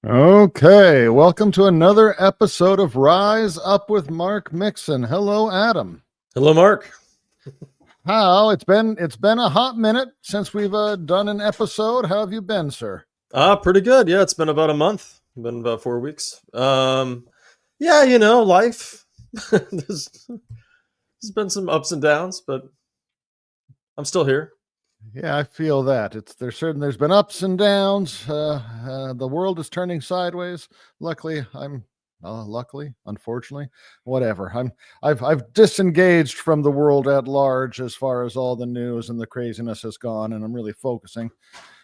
Okay, welcome to another episode of Rise Up with Marc Mixon. Hello, Adam. Hello, Mark. How it's been a hot minute since we've done an episode. How have you been, sir? Pretty good. Yeah, it's been about a month. Been about 4 weeks. Yeah, life. there's been some ups and downs, but I'm still here. Yeah, I feel that. There's been ups and downs. The world is turning sideways. Luckily, unfortunately, whatever. I've disengaged from the world at large as far as all the news and the craziness has gone, and I'm really focusing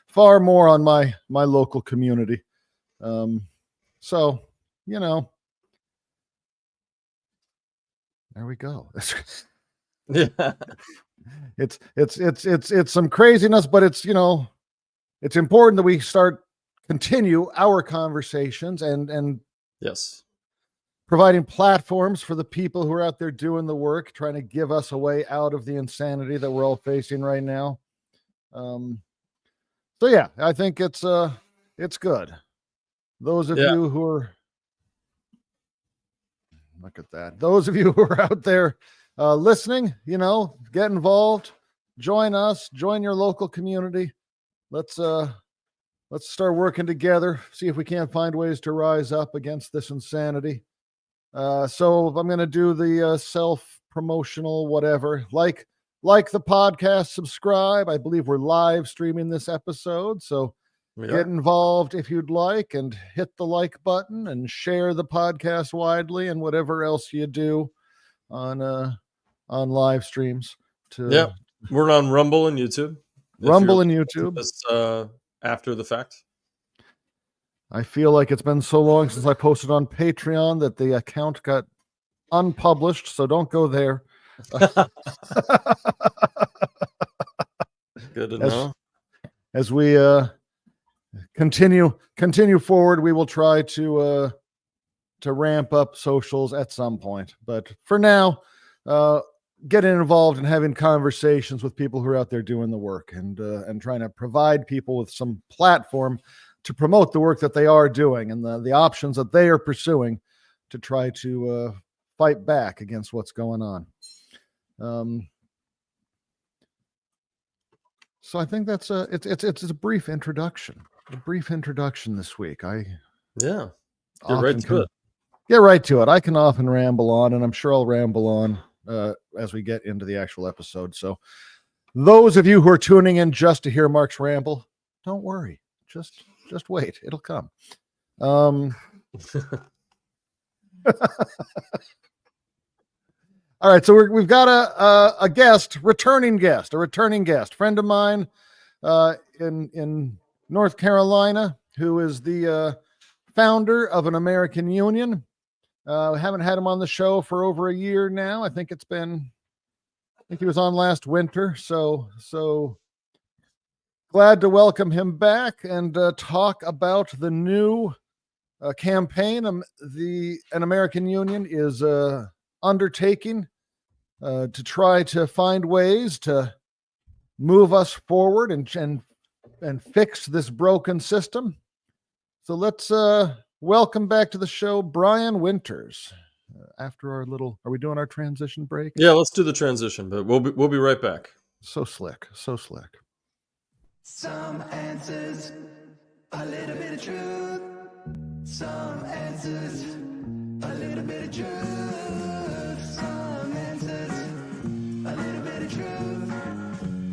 far more on my local community. So, there we go. Yeah. It's some craziness, but it's important that we continue our conversations and Yes. providing platforms for the people who are out there doing the work, trying to give us a way out of the insanity that we're all facing right now. So yeah, I think it's good. Those of you who are those of you who are out there listening, get involved, join us, join your local community. Let's start working together, see if we can't find ways to rise up against this insanity. So I'm going to do the self-promotional whatever, like the podcast, subscribe. I believe we're live streaming this episode, so get involved if you'd like, and hit the like button and share the podcast widely, and whatever else you do on live streams. We're on Rumble and YouTube. It's after the fact. I feel like it's been so long since I posted on Patreon that the account got unpublished, so don't go there. Good to know. As we continue forward, we will try to ramp up socials at some point. But for now, getting involved and having conversations with people who are out there doing the work, and trying to provide people with some platform to promote the work that they are doing and the options that they are pursuing to try to fight back against what's going on. So I think that's it's a brief introduction. This week. Get right to it. I can often ramble on, and I'm sure I'll ramble on as we get into the actual episode. So those of you who are tuning in just to hear Mark's ramble, don't worry. Just wait. It'll come. All right. So we've got a returning guest, friend of mine in North Carolina, who is the founder of an American Union. We haven't had him on the show for over a year now. I think he was on last winter. So glad to welcome him back and talk about the new campaign an American Union is undertaking to try to find ways to move us forward and fix this broken system. So let's welcome back to the show, Brian Winters. After our are we doing our transition break? Yeah, let's do the transition, but we'll be right back. So slick. Some answers, a little bit of truth. Some answers, a little bit of truth. Some answers, a little bit of truth.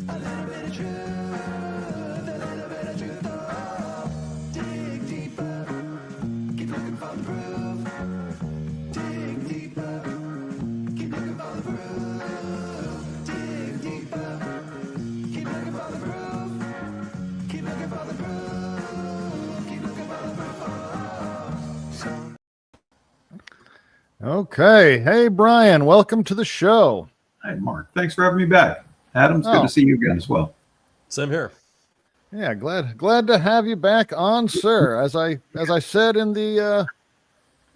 A little bit of truth. A little bit of truth. Oh, dig deeper. Keep looking for the proof. Dig deeper. Keep looking for the proof. Dig deeper. Keep looking for the proof. Keep looking for the proof. Keep looking for the proof. Okay. Hey, Brian, welcome to the show. Hi, Mark. Thanks for having me back. Adam, it's good to see you again as well. Same here. Yeah, glad to have you back on, sir. As I said in the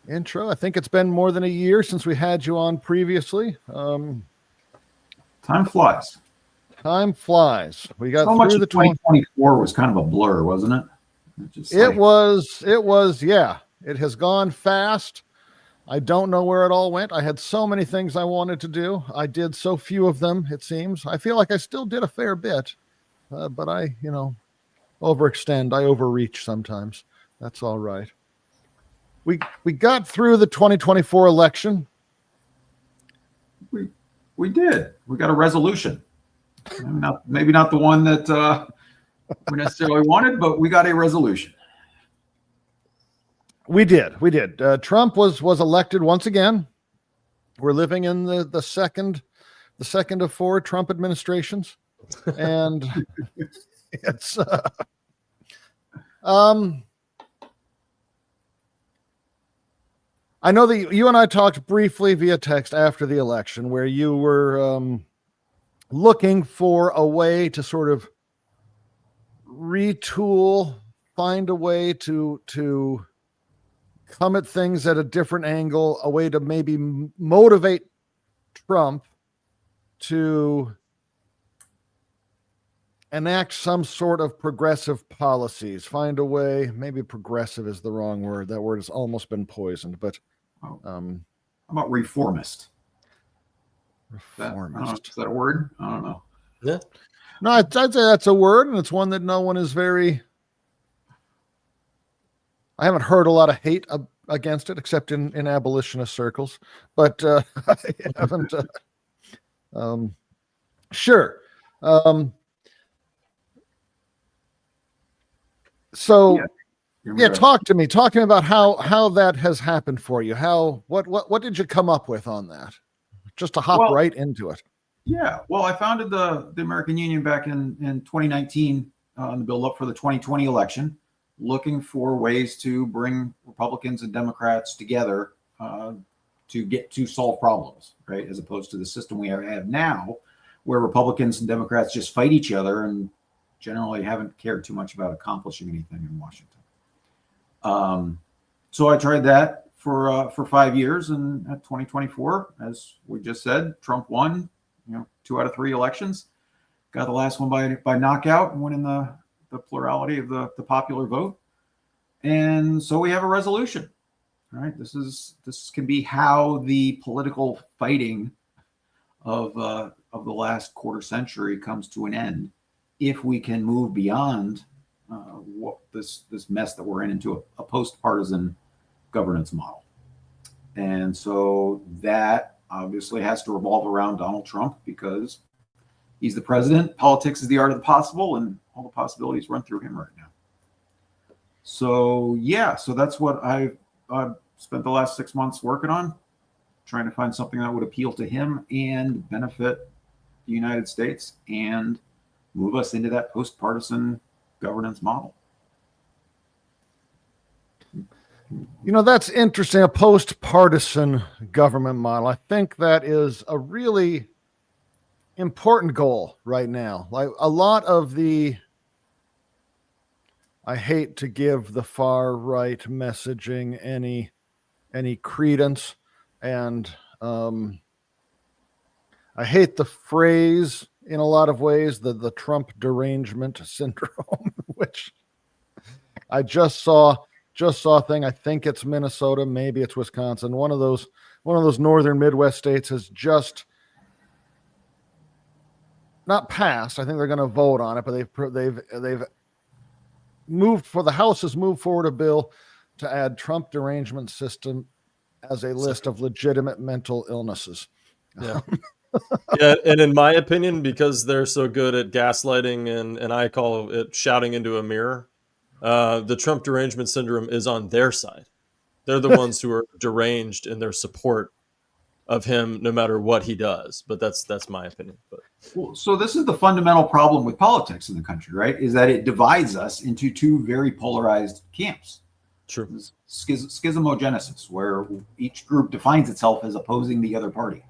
intro, I think it's been more than a year since we had you on previously. Time flies. Time flies. We got so much of 2024 was kind of a blur, wasn't it? It was, yeah. It has gone fast. I don't know where it all went. I had so many things I wanted to do. I did so few of them, it seems. I feel like I still did a fair bit, but I, overextend. I overreach sometimes. That's all right. We got through the 2024 election. We did. We got a resolution. Maybe not the one that we necessarily wanted, but we got a resolution. We did. Trump was elected once again. We're living in the second of 4 Trump administrations, and it's I know that you and I talked briefly via text after the election, where you were looking for a way to sort of retool, find a way to come at things at a different angle, a way to maybe motivate Trump to enact some sort of progressive policies, find a way. Maybe progressive is the wrong word. That word has almost been poisoned, but how about reformist? Reformist. Is that a word? I don't know. Yeah. No, I'd say that's a word, and it's one that no one is very. I haven't heard a lot of hate against it, except in abolitionist circles. But I haven't. Sure. So. Yeah, talk to me about how that has happened for you. What did you come up with on that? Just to hop right into it. Yeah, well, I founded the American Union back in 2019 on the build up for the 2020 election, looking for ways to bring Republicans and Democrats together to solve problems, right? As opposed to the system we have now, where Republicans and Democrats just fight each other and generally haven't cared too much about accomplishing anything in Washington. So I tried that for 5 years, and at 2024, as we just said, Trump won, 2 out of 3 elections, got the last one by knockout and won in the plurality of the popular vote. And so we have a resolution, right? This can be how the political fighting of the last quarter century comes to an end, if we can move beyond what this mess that we're in into a post-partisan governance model. And so that obviously has to revolve around Donald Trump, because he's the president. Politics is the art of the possible, and all the possibilities run through him right now. So that's what I've spent the last 6 months working on, trying to find something that would appeal to him and benefit the United States and move us into that post-partisan governance model. That's interesting. A post-partisan government model. I think that is a really important goal right now. Like a lot of I hate to give the far right messaging any credence, and I hate the phrase in a lot of ways, the Trump derangement syndrome, which I just saw a thing. I think it's Minnesota, maybe it's Wisconsin. One of those northern Midwest states has just not passed. I think they're going to vote on it, but they've moved for the House has moved forward a bill to add Trump derangement system as a list of legitimate mental illnesses. Yeah. Yeah, and in my opinion, because they're so good at gaslighting and I call it shouting into a mirror, the Trump derangement syndrome is on their side. They're the ones who are deranged in their support of him, no matter what he does. But that's my opinion. But so this is the fundamental problem with politics in the country, right? Is that it divides us into 2 very polarized camps. True. Schismogenesis, where each group defines itself as opposing the other party.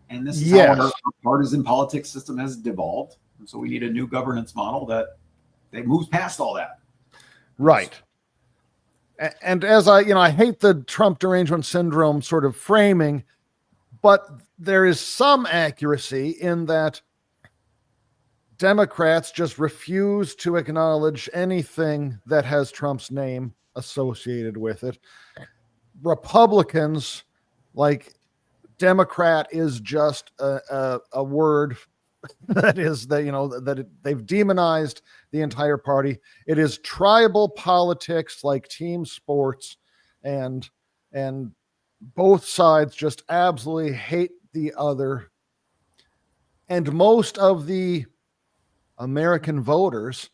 And this is how our partisan politics system has devolved. And so we need a new governance model that moves past all that. Right. And as I hate the Trump derangement syndrome sort of framing, but there is some accuracy in that Democrats just refuse to acknowledge anything that has Trump's name associated with it. Republicans, like, Democrat is just a word that is they've demonized the entire party. It is tribal politics, like team sports, and both sides just absolutely hate the other. And most of the American voters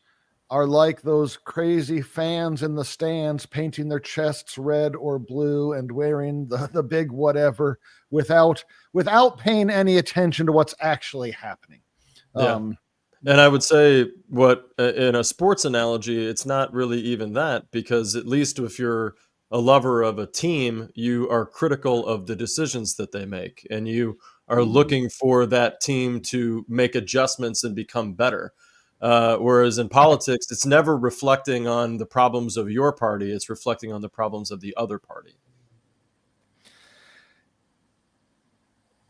are like those crazy fans in the stands painting their chests red or blue and wearing the big whatever without paying any attention to what's actually happening. Yeah. And I would say, what in a sports analogy, it's not really even that, because at least if you're a lover of a team, you are critical of the decisions that they make, and you are looking for that team to make adjustments and become better. Whereas in politics, it's never reflecting on the problems of your party. It's reflecting on the problems of the other party.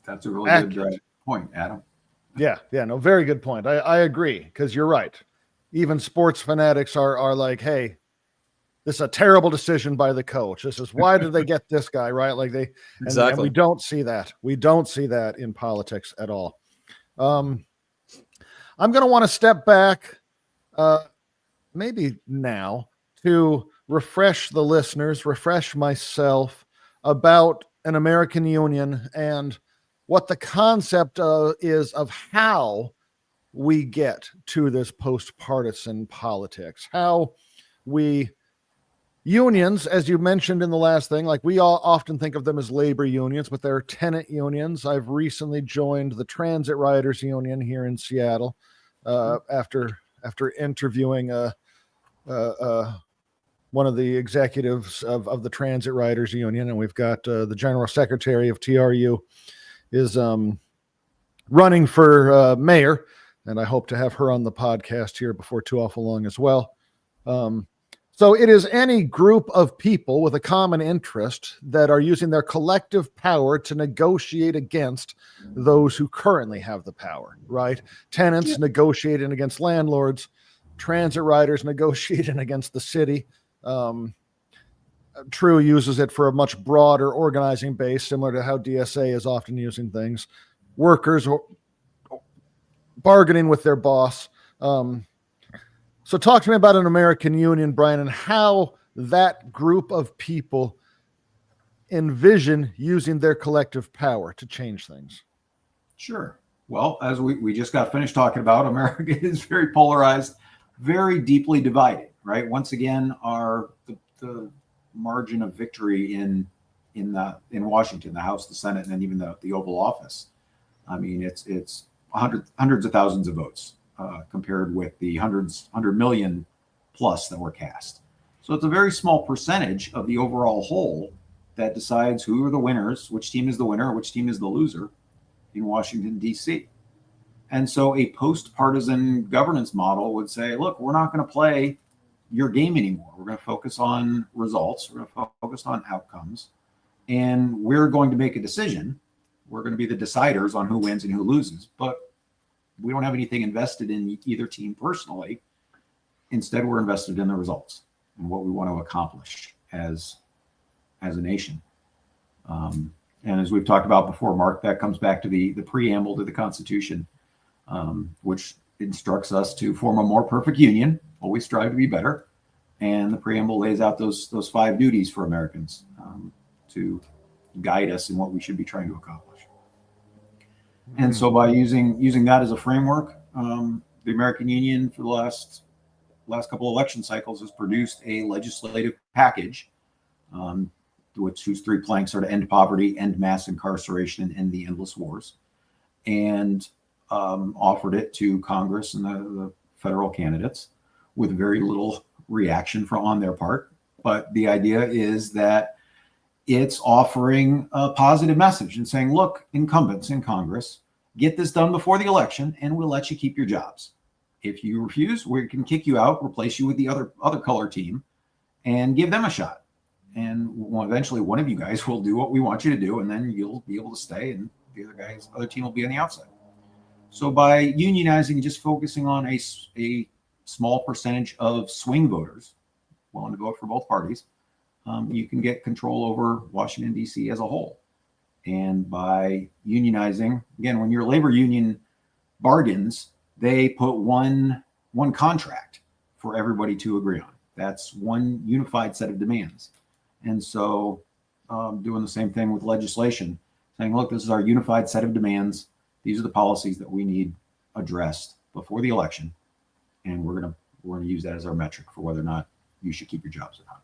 That's a really good point, Adam. Yeah, no, very good point. I agree, because you're right. Even sports fanatics are like, hey, this is a terrible decision by the coach. This is, why did they get this guy, right? Like Exactly. And we don't see that. We don't see that in politics at all. I'm going to want to step back maybe now to refresh the listeners, refresh myself about an American Union and what the concept is of how we get to this post-partisan politics, how we unions, as you mentioned in the last thing, like, we all often think of them as labor unions, but they're tenant unions. I've recently joined the Transit Riders Union here in Seattle after interviewing one of the executives of the Transit Riders Union, and we've got the general secretary of TRU is running for mayor, and I hope to have her on the podcast here before too awful long as well. So it is any group of people with a common interest that are using their collective power to negotiate against those who currently have the power, right? Tenants negotiating against landlords, transit riders negotiating against the city. TRU uses it for a much broader organizing base, similar to how DSA is often using things. Workers bargaining with their boss. So talk to me about an American Union, Brian, and how that group of people envision using their collective power to change things. Sure. Well, as we just got finished talking about, America is very polarized, very deeply divided, right? Once again, the margin of victory in Washington, the House, the Senate, and then even the Oval Office. I mean, it's hundreds of thousands of votes compared with the 100 million plus that were cast. So it's a very small percentage of the overall whole that decides who are the winners, which team is the winner, which team is the loser in Washington, D.C. And so a post-partisan governance model would say, look, we're not going to play your game anymore. We're going to focus on results. We're going to focus on outcomes. And we're going to make a decision. We're going to be the deciders on who wins and who loses. But we don't have anything invested in either team personally. Instead, we're invested in the results and what we want to accomplish as a nation. And as we've talked about before, Mark, that comes back to the preamble to the Constitution, which instructs us to form a more perfect union, always strive to be better. And the preamble lays out those 5 duties for Americans to guide us in what we should be trying to accomplish. And so by using that as a framework, the American Union for the last couple of election cycles has produced a legislative package, whose 3 planks are to end poverty, end mass incarceration, and end the endless wars, and offered it to Congress and the federal candidates with very little reaction on their part. But the idea is that it's offering a positive message and saying, look, incumbents in Congress, get this done before the election and we'll let you keep your jobs. If you refuse, we can kick you out, replace you with the other color team, and give them a shot. And eventually one of you guys will do what we want you to do, and then you'll be able to stay, and the other team will be on the outside. So by unionizing and just focusing on a small percentage of swing voters willing to vote for both parties, you can get control over Washington, D.C. as a whole. And by unionizing, again, when your labor union bargains, they put one contract for everybody to agree on. That's one unified set of demands. And so doing the same thing with legislation, saying, look, this is our unified set of demands. These are the policies that we need addressed before the election. And we're gonna use that as our metric for whether or not you should keep your jobs or not.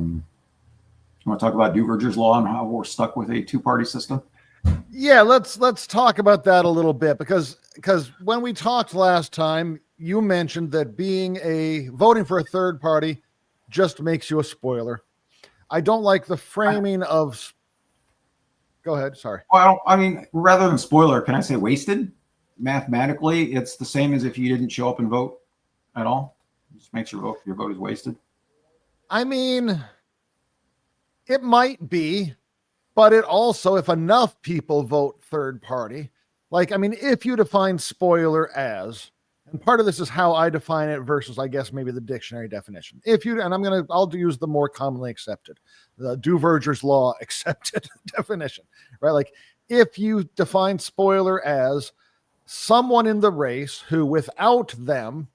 You want to talk about Duverger's law and how we're stuck with a two-party system? Yeah, let's talk about that a little bit, because when we talked last time, you mentioned that voting for a third party just makes you a spoiler. I don't like the framing of. Go ahead. Sorry. Well, I mean, rather than spoiler, can I say wasted? Mathematically, it's the same as if you didn't show up and vote at all. It just makes your vote is wasted. I mean, it might be, but it also, if enough people vote third party, like, I mean, if you define spoiler as, and part of this is how I define it versus, I guess, maybe the dictionary definition. I'll use the more commonly accepted, the Duverger's law accepted definition, right? Like, if you define spoiler as someone in the race who, without them,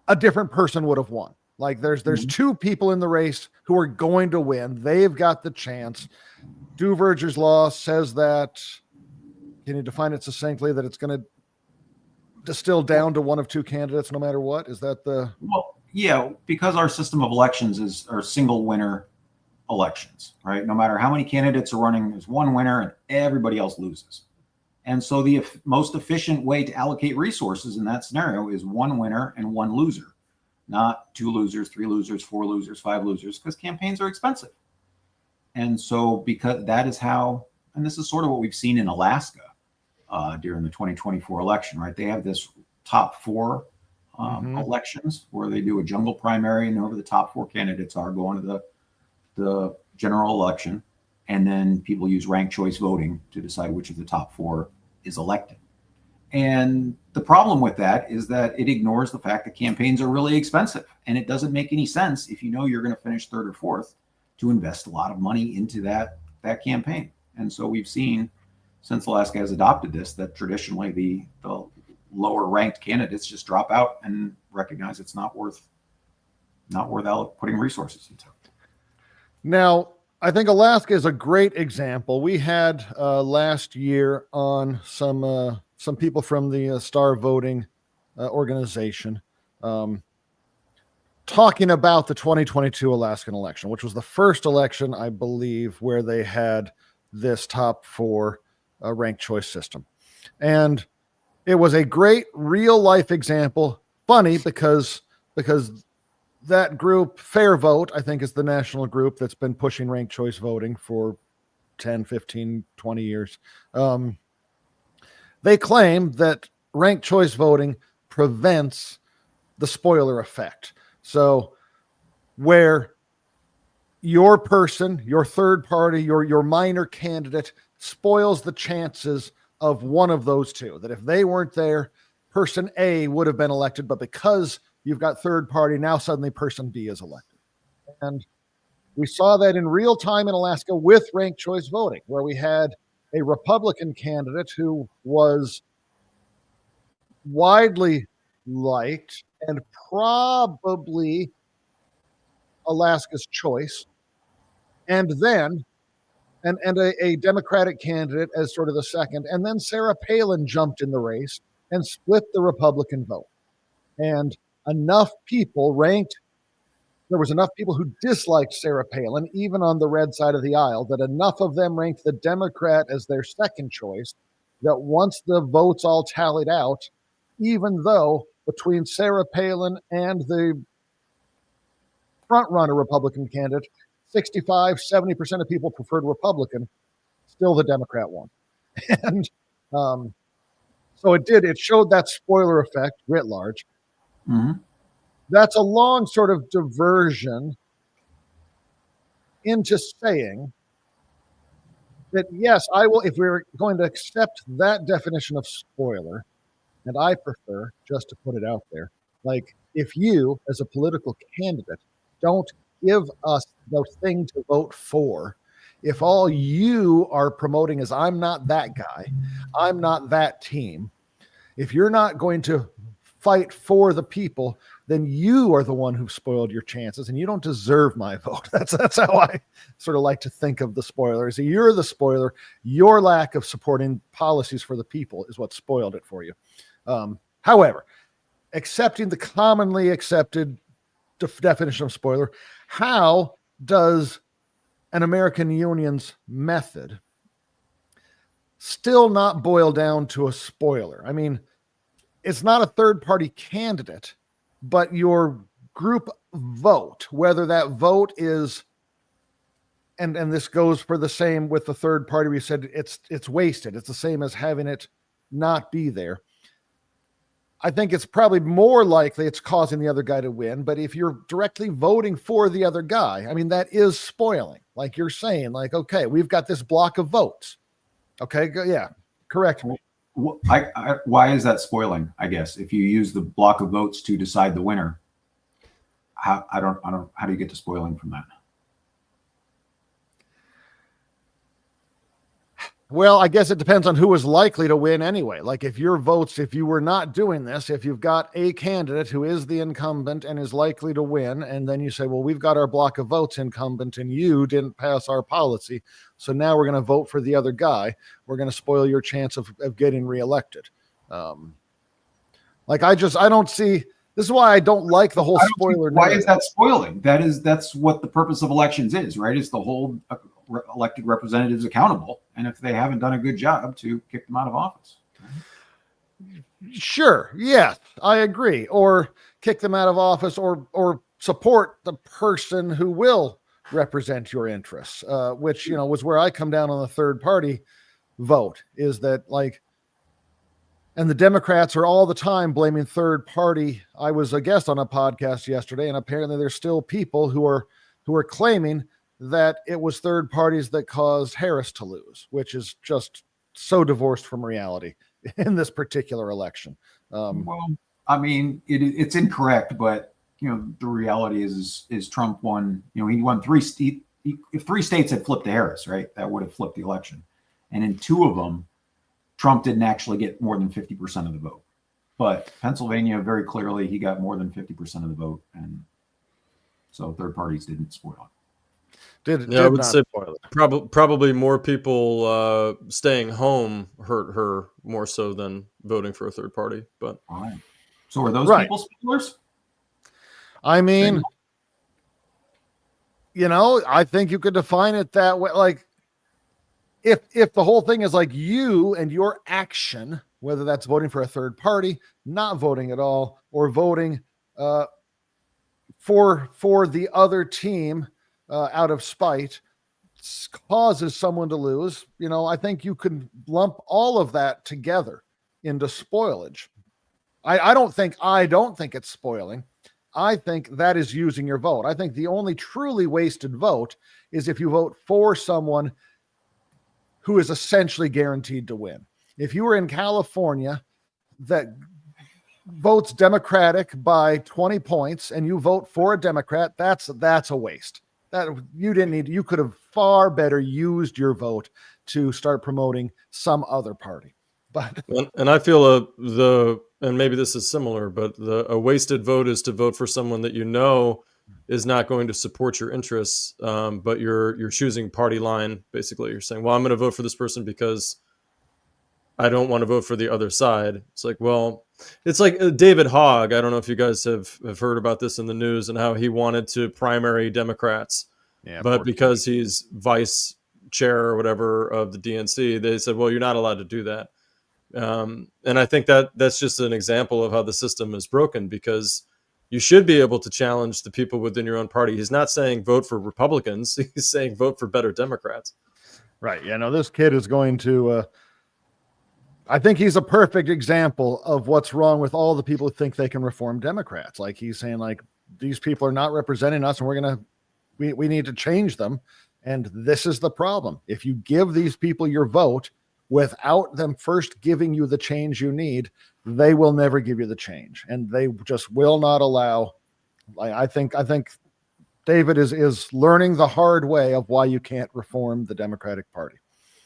a different person would have won. Like, there's two people in the race who are going to win. They've got the chance. Duverger's law says that. Can you define it succinctly? That it's going to distill down to one of two candidates no matter what? Is that the... Well, yeah, because our system of elections are single winner elections, right? No matter how many candidates are running, there's one winner and everybody else loses. And so the most efficient way to allocate resources in that scenario is one winner and one loser, not two losers, three losers, four losers, five losers, because campaigns are expensive. And so because that is how, and this is sort of what we've seen in Alaska during the 2024 election, right? They have this top four elections where they do a jungle primary, and whoever the top four candidates are going to the general election. And then people use ranked choice voting to decide which of the top four is elected. And the problem with that is that it ignores the fact that campaigns are really expensive. And it doesn't make any sense, if you know you're going to finish third or fourth, to invest a lot of money into that campaign. And so we've seen, since Alaska has adopted this, that traditionally the lower ranked candidates just drop out and recognize it's not worth putting resources into. Now, I think Alaska is a great example. We had last year on some people from the Star Voting organization talking about the 2022 Alaskan election, which was the first election, I believe, where they had this top four ranked choice system. And it was a great real life example. Funny because that group, Fair Vote, I think, is the national group that's been pushing ranked choice voting for 10, 15, 20 years. They claim that ranked choice voting prevents the spoiler effect. So where your person, your third party, your minor candidate spoils the chances of one of those two, that if they weren't there, person A would have been elected, but because you've got third party, now suddenly person B is elected. And we saw that in real time in Alaska with ranked choice voting, where we had a Republican candidate who was widely liked and probably Alaska's choice, and then a Democratic candidate as sort of the second, and then Sarah Palin jumped in the race and split the Republican vote. And enough people there was enough people who disliked Sarah Palin, even on the red side of the aisle, that enough of them ranked the Democrat as their second choice, that once the votes all tallied out, even though between Sarah Palin and the front-runner Republican candidate, 65, 70% of people preferred Republican, still the Democrat won. And so it showed that spoiler effect writ large. Mm-hmm. That's a long sort of diversion into saying that yes, I will, if we're going to accept that definition of spoiler, and I prefer, just to put it out there, like if you, as a political candidate, don't give us the thing to vote for, if all you are promoting is I'm not that guy, I'm not that team, if you're not going to fight for the people, then you are the one who spoiled your chances and you don't deserve my vote. That's how I sort of like to think of the spoiler. Is you're the spoiler. Your lack of supporting policies for the people is what spoiled it for you. However, accepting the commonly accepted definition of spoiler, how does an American Union's method still not boil down to a spoiler? I mean, it's not a third-party candidate, but your group vote, whether that vote is, and this goes for the same with the third party, we said it's wasted. It's the same as having it not be there. I think it's probably more likely it's causing the other guy to win, but if you're directly voting for the other guy, I mean, that is spoiling. Like you're saying, like, okay, we've got this block of votes. Okay, yeah, correct me. Why is that spoiling? I guess if you use the block of votes to decide the winner, how do you get to spoiling from that? Well, I guess it depends on who is likely to win anyway. Like if your votes, if you were not doing this, if you've got a candidate who is the incumbent and is likely to win, and then you say, well, we've got our block of votes incumbent and you didn't pass our policy, so now we're going to vote for the other guy. We're going to spoil your chance of getting reelected. Like I don't see, this is why I don't like the whole spoiler. Why is that spoiling? That's what the purpose of elections is, right? Is to hold elected representatives accountable, and if they haven't done a good job, to kick them out of office. Sure, yes, I agree. Or kick them out of office, or support the person who will represent your interests, which was where I come down on the third party vote. Is that like, and the Democrats are all the time blaming third party. I was a guest on a podcast yesterday, and apparently there's still people who are claiming that it was third parties that caused Harris to lose, which is just so divorced from reality in this particular election. Well, I mean, it's incorrect, but the reality is Trump won. He won three states. If 3 states had flipped to Harris, right, that would have flipped the election. And in 2 of them, Trump didn't actually get more than 50% of the vote. But Pennsylvania, very clearly, he got more than 50% of the vote, and so third parties didn't spoil it. I would say probably more people staying home hurt her more so than voting for a third party. But all right. So are those people spoilers? I mean, I think you could define it that way. Like, if the whole thing is like you and your action, whether that's voting for a third party, not voting at all, or voting for the other team. Out of spite, causes someone to lose, I think you can lump all of that together into spoilage. I don't think it's spoiling. I think that is using your vote. I think the only truly wasted vote is if you vote for someone who is essentially guaranteed to win. If you were in California that votes Democratic by 20 points and you vote for a Democrat, that's a waste. That you didn't need. You could have far better used your vote to start promoting some other party. But and I feel and maybe this is similar, but a wasted vote is to vote for someone that is not going to support your interests, but you're choosing party line. Basically, you're saying, well, I'm going to vote for this person because I don't want to vote for the other side. It's like, well, it's like David Hogg. I don't know if you guys have heard about this in the news and how he wanted to primary Democrats, but because he's vice chair or whatever of the DNC, they said, well, you're not allowed to do that. And I think that's just an example of how the system is broken, because you should be able to challenge the people within your own party. He's not saying vote for Republicans. He's saying vote for better Democrats. Right. Yeah, no, this kid is going to, I think he's a perfect example of what's wrong with all the people who think they can reform Democrats. Like he's saying, like, these people are not representing us and we need to change them. And this is the problem. If you give these people your vote without them first giving you the change you need, they will never give you the change. And they just will not allow. I think David is learning the hard way of why you can't reform the Democratic Party.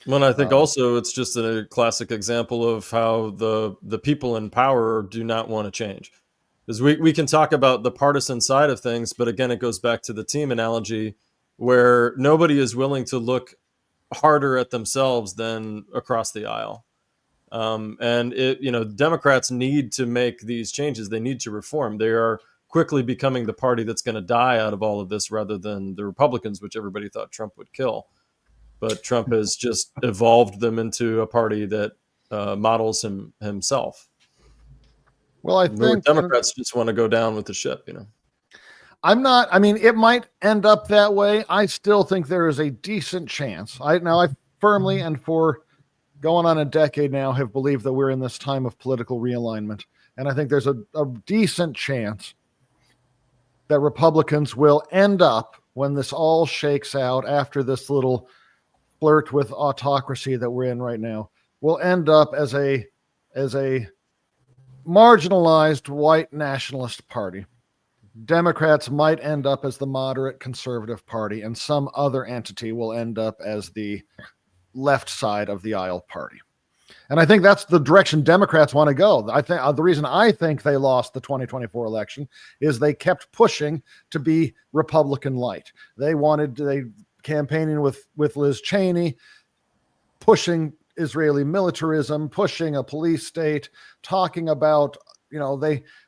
Well, I think also it's just a classic example of how the people in power do not want to change. Because we can talk about the partisan side of things, but again, it goes back to the team analogy where nobody is willing to look harder at themselves than across the aisle. And Democrats need to make these changes. They need to reform. They are quickly becoming the party that's going to die out of all of this rather than the Republicans, which everybody thought Trump would kill. But Trump has just evolved them into a party that models himself. Well, I think Democrats just want to go down with the ship, it might end up that way. I still think there is a decent chance. I firmly, and for going on a decade now, have believed that we're in this time of political realignment. And I think there's a decent chance that Republicans will end up, when this all shakes out after this little flirt with autocracy that we're in right now, will end up as a marginalized white nationalist party. Democrats might end up as the moderate conservative party, and some other entity will end up as the left side of the aisle party. And I think that's the direction Democrats want to go. I think the reason I think they lost the 2024 election is they kept pushing to be Republican light. They campaigning with Liz Cheney, pushing Israeli militarism, pushing a police state, talking about,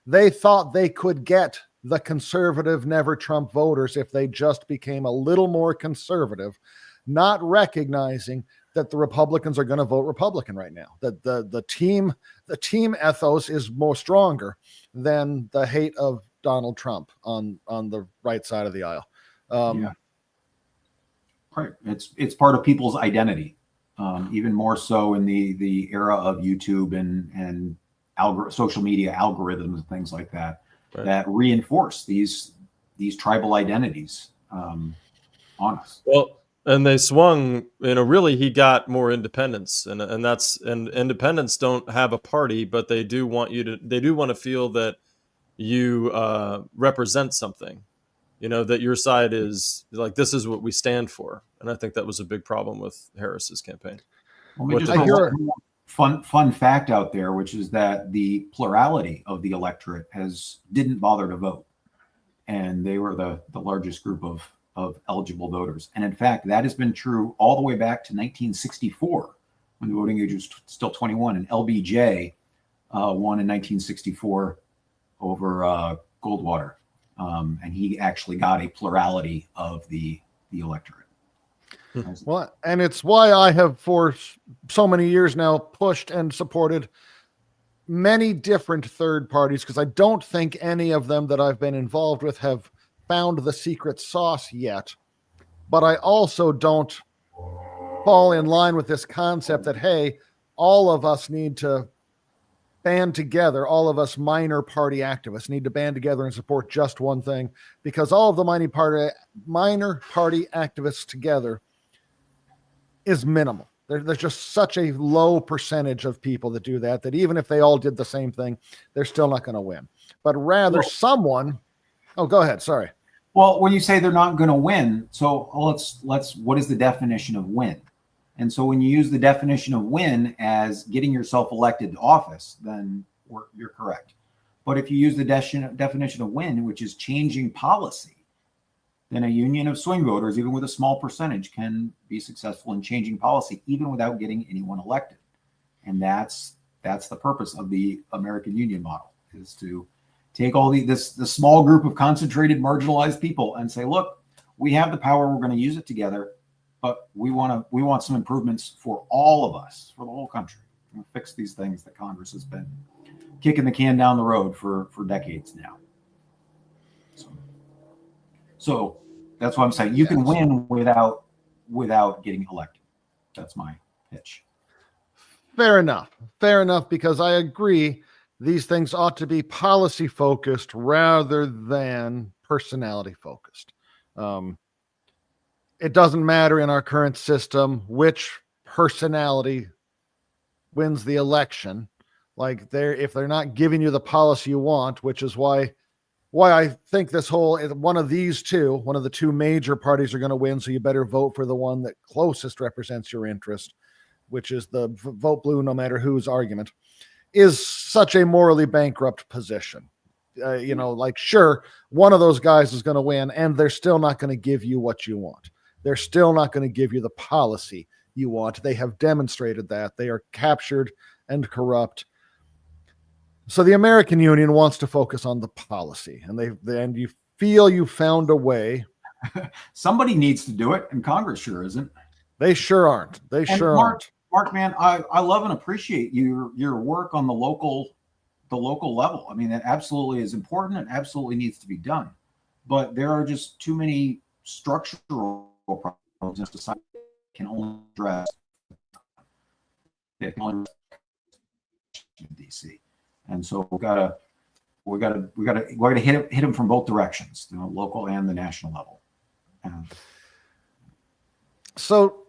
they thought they could get the conservative never Trump voters if they just became a little more conservative, not recognizing that the Republicans are going to vote Republican right now. That the team ethos is more stronger than the hate of Donald Trump on the right side of the aisle. Yeah. Right. It's part of people's identity, even more so in the era of YouTube and social media algorithms and things like that, right, that reinforce these tribal identities on us. Well, and they swung, really he got more independence, and independents don't have a party, but they do want to feel that you represent something, that your side is like, this is what we stand for. And I think that was a big problem with Harris's campaign. Let me just throw one fun fact out there, which is that the plurality of the electorate didn't bother to vote. And they were the largest group of eligible voters. And in fact, that has been true all the way back to 1964, when the voting age was still 21. And LBJ won in 1964 over Goldwater. And he actually got a plurality of the electorate. Well, and it's why I have for so many years now pushed and supported many different third parties, because I don't think any of them that I've been involved with have found the secret sauce yet. But I also don't fall in line with this concept that, hey, all of us need to band together. All of us minor party activists need to band together and support just one thing, because all of the minor party activists together is minimal. There's just such a low percentage of people that do that even if they all did the same thing, they're still not going to win. But rather someone. Oh, go ahead. Sorry. Well, when you say they're not going to win, so what is the definition of win? And so when you use the definition of win as getting yourself elected to office, then you're correct. But if you use the definition of win, which is changing policy, then a union of swing voters, even with a small percentage, can be successful in changing policy, even without getting anyone elected. And that's the purpose of the American Union model, is to take all the small group of concentrated, marginalized people and say, look, we have the power, we're going to use it together, but we want some improvements for all of us, for the whole country. We're going to fix these things that Congress has been kicking the can down the road for decades now. So that's what I'm saying. You can win without getting elected. That's my pitch. Fair enough, because I agree these things ought to be policy focused rather than personality focused. it doesn't matter in our current system which personality wins the election. Like if they're not giving you the policy you want, which is why I think this whole one of the two major parties are going to win. So you better vote for the one that closest represents your interest, which is the vote blue, no matter whose argument, is such a morally bankrupt position. Sure, one of those guys is going to win, and they're still not going to give you what you want. They're still not going to give you the policy you want. They have demonstrated that. They are captured and corrupt. So the American Union wants to focus on the policy, and you feel you found a way. Somebody needs to do it, and Congress sure isn't. They sure aren't. Aren't. Mark, man, I love and appreciate your work on the local level. I mean, that absolutely is important and absolutely needs to be done. But there are just too many structural problems that society can only address in DC. And so we gotta hit him from both directions, local and the national level. So,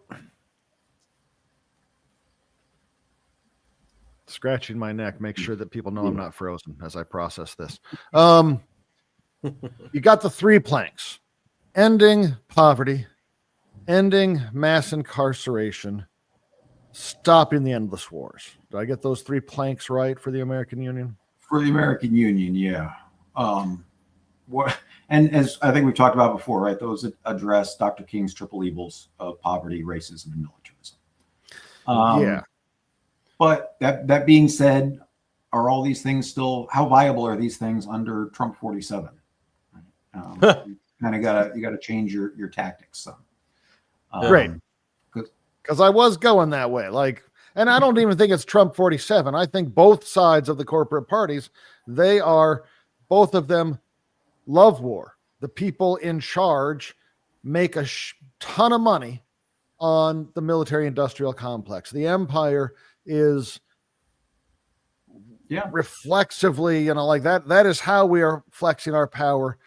scratching my neck, make sure that people know I'm not frozen as I process this. You got the 3 planks: ending poverty, ending mass incarceration, stopping the endless wars. Did I get those 3 planks right for the American Union? For the American Union, yeah. And as I think we've talked about before, right? Those address Dr. King's triple evils of poverty, racism, and militarism. Yeah. But that being said, are all these things still? How viable are these things under Trump 47? You kind of gotta change your tactics. So. Great. Because I was going that way. And I don't even think it's Trump 47. I think both sides of the corporate parties, both of them love war. The people in charge make a ton of money on the military industrial complex. The empire is reflexively, that is how we are flexing our power.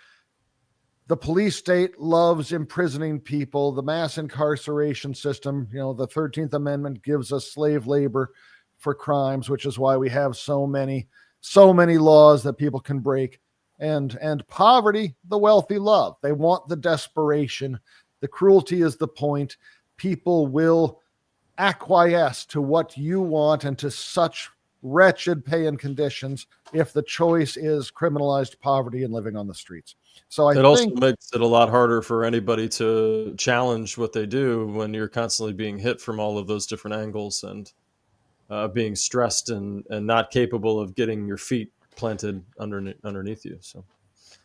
The police state loves imprisoning people. The mass incarceration system, the 13th Amendment gives us slave labor for crimes, which is why we have so many laws that people can break. And poverty, the wealthy love. They want the desperation. The cruelty is the point. People will acquiesce to what you want and to such wretched pay and conditions if the choice is criminalized poverty and living on the streets. So I think also makes it a lot harder for anybody to challenge what they do when you're constantly being hit from all of those different angles and being stressed and not capable of getting your feet planted underneath you. So,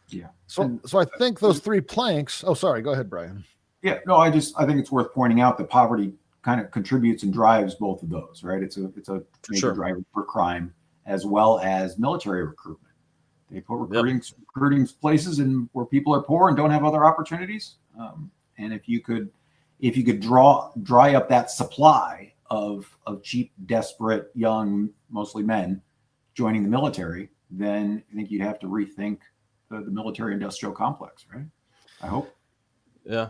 yeah. So I think those 3 planks. Oh, sorry. Go ahead, Brian. Yeah. No, I think it's worth pointing out that poverty kind of contributes and drives both of those, right? It's a major driver for crime as well as military recruitment. They put recruiting places in where people are poor and don't have other opportunities. And if you could dry up that supply of cheap, desperate, young, mostly men joining the military, then I think you'd have to rethink the military industrial complex, right? I hope. Yeah.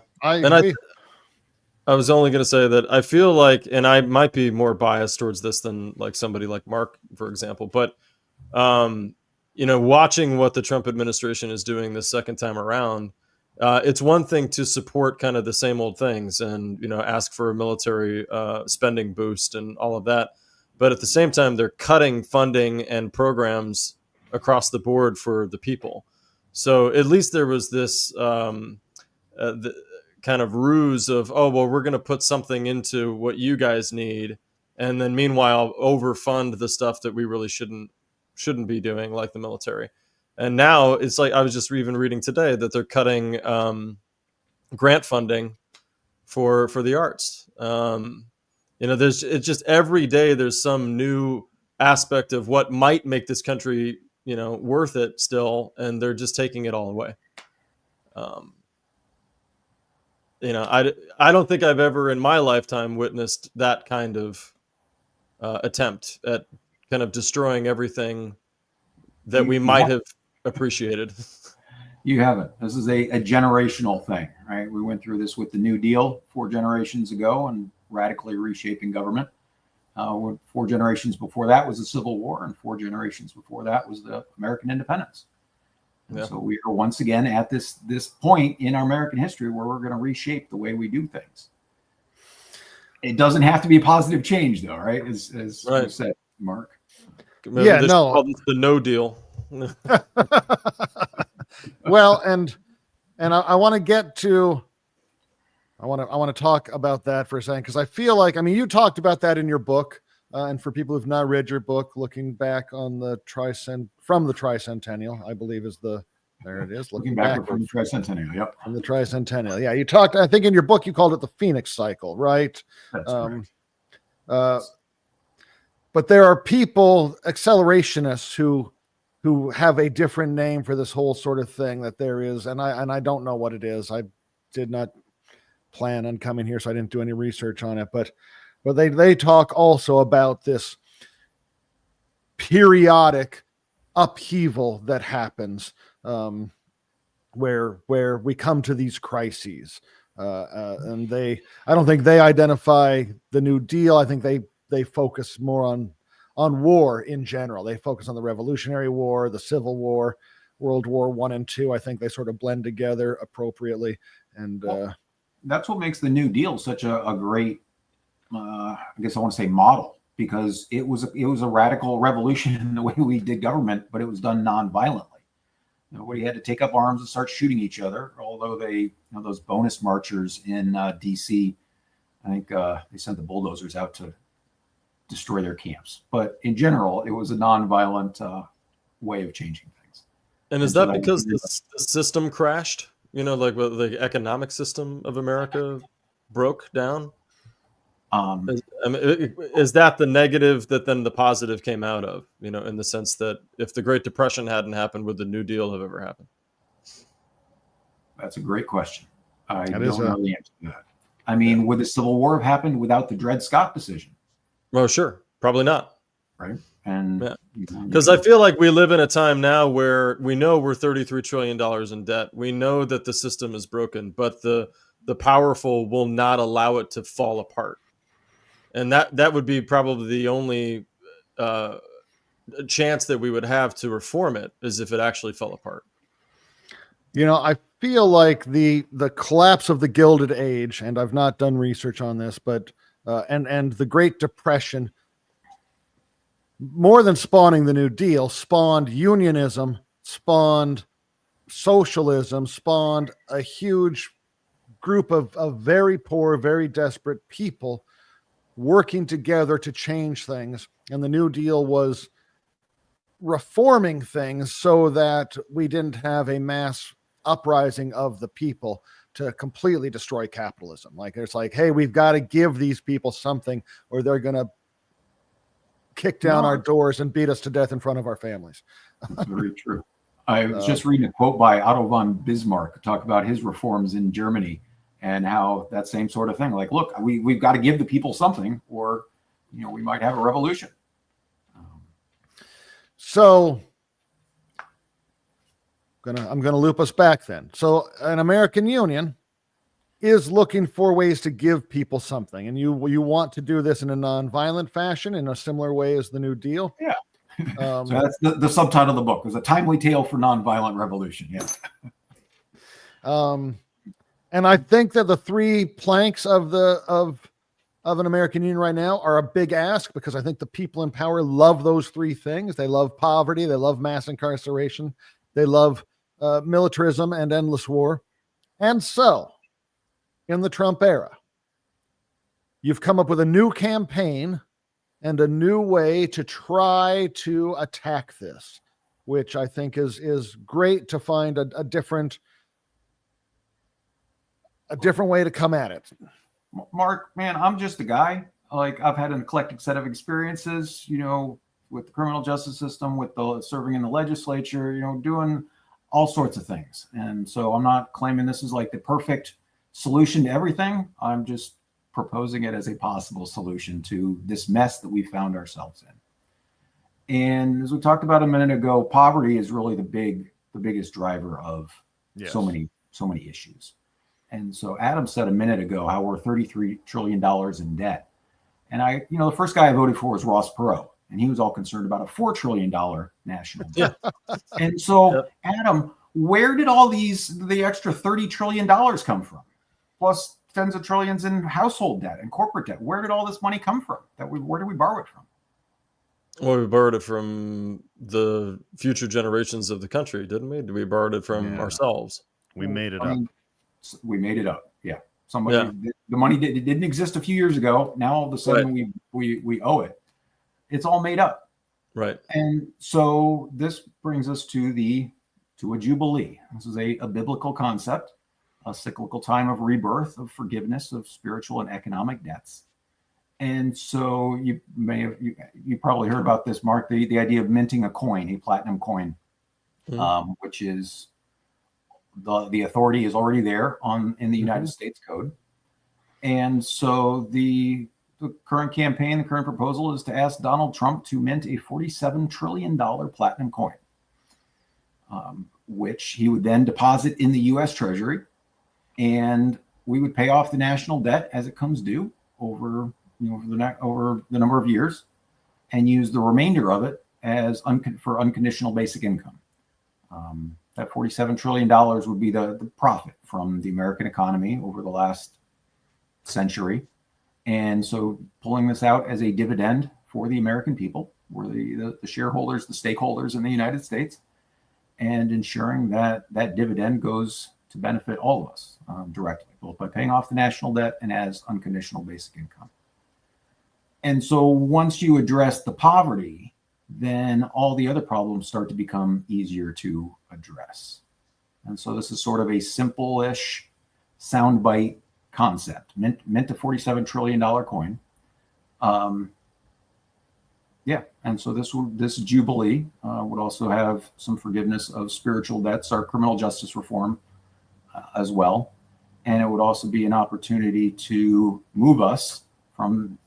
I was only going to say that I feel like, and I might be more biased towards this than like somebody like Mark, for example, but, watching what the Trump administration is doing this second time around, it's one thing to support kind of the same old things and, ask for a military spending boost and all of that. But at the same time, they're cutting funding and programs across the board for the people. So at least there was this kind of ruse of, we're going to put something into what you guys need, and then meanwhile overfund the stuff that we really shouldn't be doing, like the military. And now it's like, I was just even reading today that they're cutting grant funding for the arts. It's just every day there's some new aspect of what might make this country, worth it still, and they're just taking it all away. I don't think I've ever in my lifetime witnessed that kind of attempt at kind of destroying everything that we might have appreciated. You haven't. This is a generational thing, right? We went through this with the New Deal 4 generations ago and radically reshaping government. 4 generations before that was the Civil War, and 4 generations before that was the American independence. And so we are once again at this point in our American history where we're going to reshape the way we do things. It doesn't have to be positive change, though, right? As you said, Mark. Maybe Yeah, they should no. call this the no deal. Well, and I want to get to, I want to talk about that for a second, because I feel like, I mean, you talked about that in your book, and for people who've not read your book, looking back on the from the tricentennial, I believe is there it is. Looking back from the tricentennial, yep. From the tricentennial, yeah. You talked, I think in your book, you called it the Phoenix cycle, right? That's correct. But there are people, accelerationists, who have a different name for this whole sort of thing that there is, and I don't know what it is. I did not plan on coming here, so I didn't do any research on it. But they talk also about this periodic upheaval that happens, where we come to these crises, and I don't think they identify the New Deal. I think they focus more on war in general. They focus on the Revolutionary War, the Civil War, World War I and II. I think they sort of blend together appropriately. And that's what makes the New Deal such a great, I guess I want to say, model, because it was a radical revolution in the way we did government, but it was done non-violently. Nobody had to take up arms and start shooting each other. Although those bonus marchers in D.C., I think they sent the bulldozers out to destroy their camps. But in general, it was a non-violent way of changing things. And is that because the system crashed? Like the economic system of America broke down? Is that the negative that then the positive came out of? In the sense that if the Great Depression hadn't happened, would the New Deal have ever happened? That's a great question. I don't know the answer to that. I mean, would the Civil War have happened without the Dred Scott decision? Well, sure. Probably not. Right. And because I feel like we live in a time now where we know we're $33 trillion in debt. We know that the system is broken, but the powerful will not allow it to fall apart. And that would be probably the only chance that we would have to reform it, is if it actually fell apart. I feel like the collapse of the Gilded Age, and I've not done research on this, but and the Great Depression, more than spawning the New Deal, spawned unionism, spawned socialism, spawned a huge group of very poor, very desperate people working together to change things. And the New Deal was reforming things so that we didn't have a mass uprising of the people to completely destroy capitalism. Like, it's like, hey, we've got to give these people something, or they're going to kick down our doors and beat us to death in front of our families. That's very true. I was just reading a quote by Otto von Bismarck talk about his reforms in Germany, and how that same sort of thing. Like, look, we've got to give the people something, or we might have a revolution. So I'm gonna loop us back then. So an American Union is looking for ways to give people something, and you want to do this in a non-violent fashion, in a similar way as the New Deal. Yeah. So that's the subtitle of the book, is A Timely Tale for Nonviolent Revolution. Yeah. And I think that the 3 planks of an American Union right now are a big ask, because I think the people in power love those 3 things. They love poverty, they love mass incarceration, they love militarism and endless war. And so, in the Trump era, you've come up with a new campaign and a new way to try to attack this, which I think is great, to find a different way to come at it. Mark, man, I'm just a guy. Like, I've had an eclectic set of experiences, with the criminal justice system, with the serving in the legislature, doing all sorts of things. And so I'm not claiming this is like the perfect solution to everything. I'm just proposing it as a possible solution to this mess that we found ourselves in. And as we talked about a minute ago, poverty is really the biggest driver of Yes. so many issues. And so Adam said a minute ago how we're $33 trillion in debt. And the first guy I voted for was Ross Perot, and he was all concerned about a $4 trillion national debt. And so, Adam, where did the extra $30 trillion come from? Plus tens of trillions in household debt and corporate debt. Where did all this money come from? Where did we borrow it from? Well, we borrowed it from the future generations of the country, didn't we? We borrowed it from ourselves. We made it I up. mean, we made it up. Yeah. The money didn't exist a few years ago. Now all of a sudden we owe it. It's all made up. Right. And so this brings us to a jubilee. This is a biblical concept, a cyclical time of rebirth, of forgiveness of spiritual and economic debts. And so you probably heard about this, Mark, the idea of minting a coin, a platinum coin, which is the authority is already there in the United States Code. And so the current campaign, the current proposal is to ask Donald Trump to mint a $47 trillion platinum coin, which he would then deposit in the U.S. Treasury. And we would pay off the national debt as it comes due over the number of years, and use the remainder of it as for unconditional basic income. That $47 trillion would be the profit from the American economy over the last century. And so pulling this out as a dividend for the American people, we're the shareholders, the stakeholders in the United States, and ensuring that dividend goes to benefit all of us directly, both by paying off the national debt and as unconditional basic income. And so once you address the poverty, then all the other problems start to become easier to address. And so this is sort of a simple-ish soundbite concept. Mint a $47 trillion coin. And so this jubilee would also have some forgiveness of spiritual debts, our criminal justice reform as well. And it would also be an opportunity to move us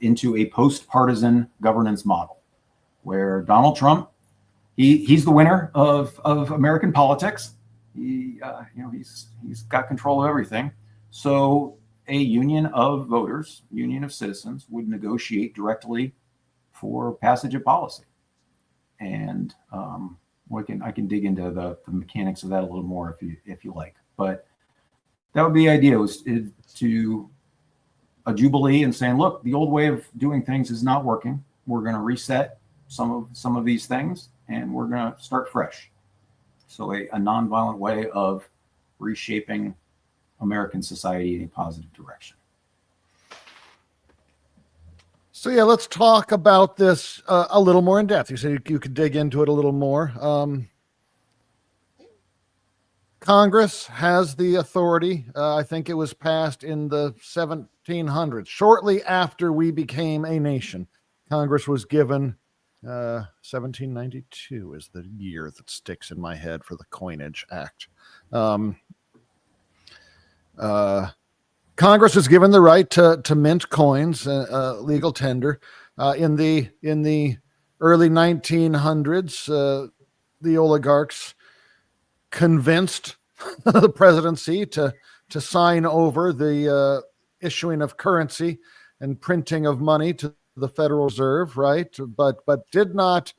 into a post-partisan governance model, where Donald Trump, he's the winner of American politics. He's got control of everything. So a union of voters, union of citizens, would negotiate directly for passage of policy. And I can dig into the mechanics of that a little more if you like. But that would be the idea, was to a jubilee and saying, look, the old way of doing things is not working. We're going to reset some of these things, and we're going to start fresh. So a nonviolent way of reshaping American society in a positive direction. So yeah, let's talk about this a little more in depth. You said you could dig into it a little more. Congress has the authority. I think it was passed in the 1700s, shortly after we became a nation. Congress was given 1792 is the year that sticks in my head for the Coinage Act. Congress was given the right to mint coins, legal tender. In the early 1900s, the oligarchs convinced the presidency to sign over the issuing of currency and printing of money to the Federal Reserve, right? But did not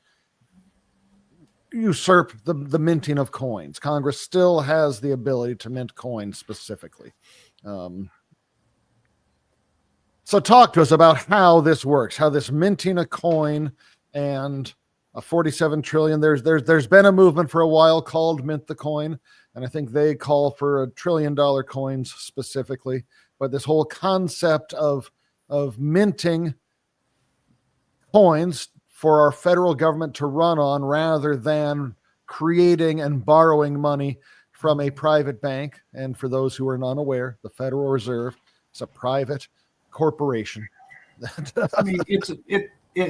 usurp the minting of coins. Congress still has the ability to mint coins specifically. So talk to us about how this works, how this minting a coin and a 47 trillion. There's been a movement for a while called Mint the Coin, and I think they call for $1 trillion coins specifically. But this whole concept of minting coins for our federal government to run on, rather than creating and borrowing money from a private bank. And for those who are unaware, the Federal Reserve is a private corporation. I mean,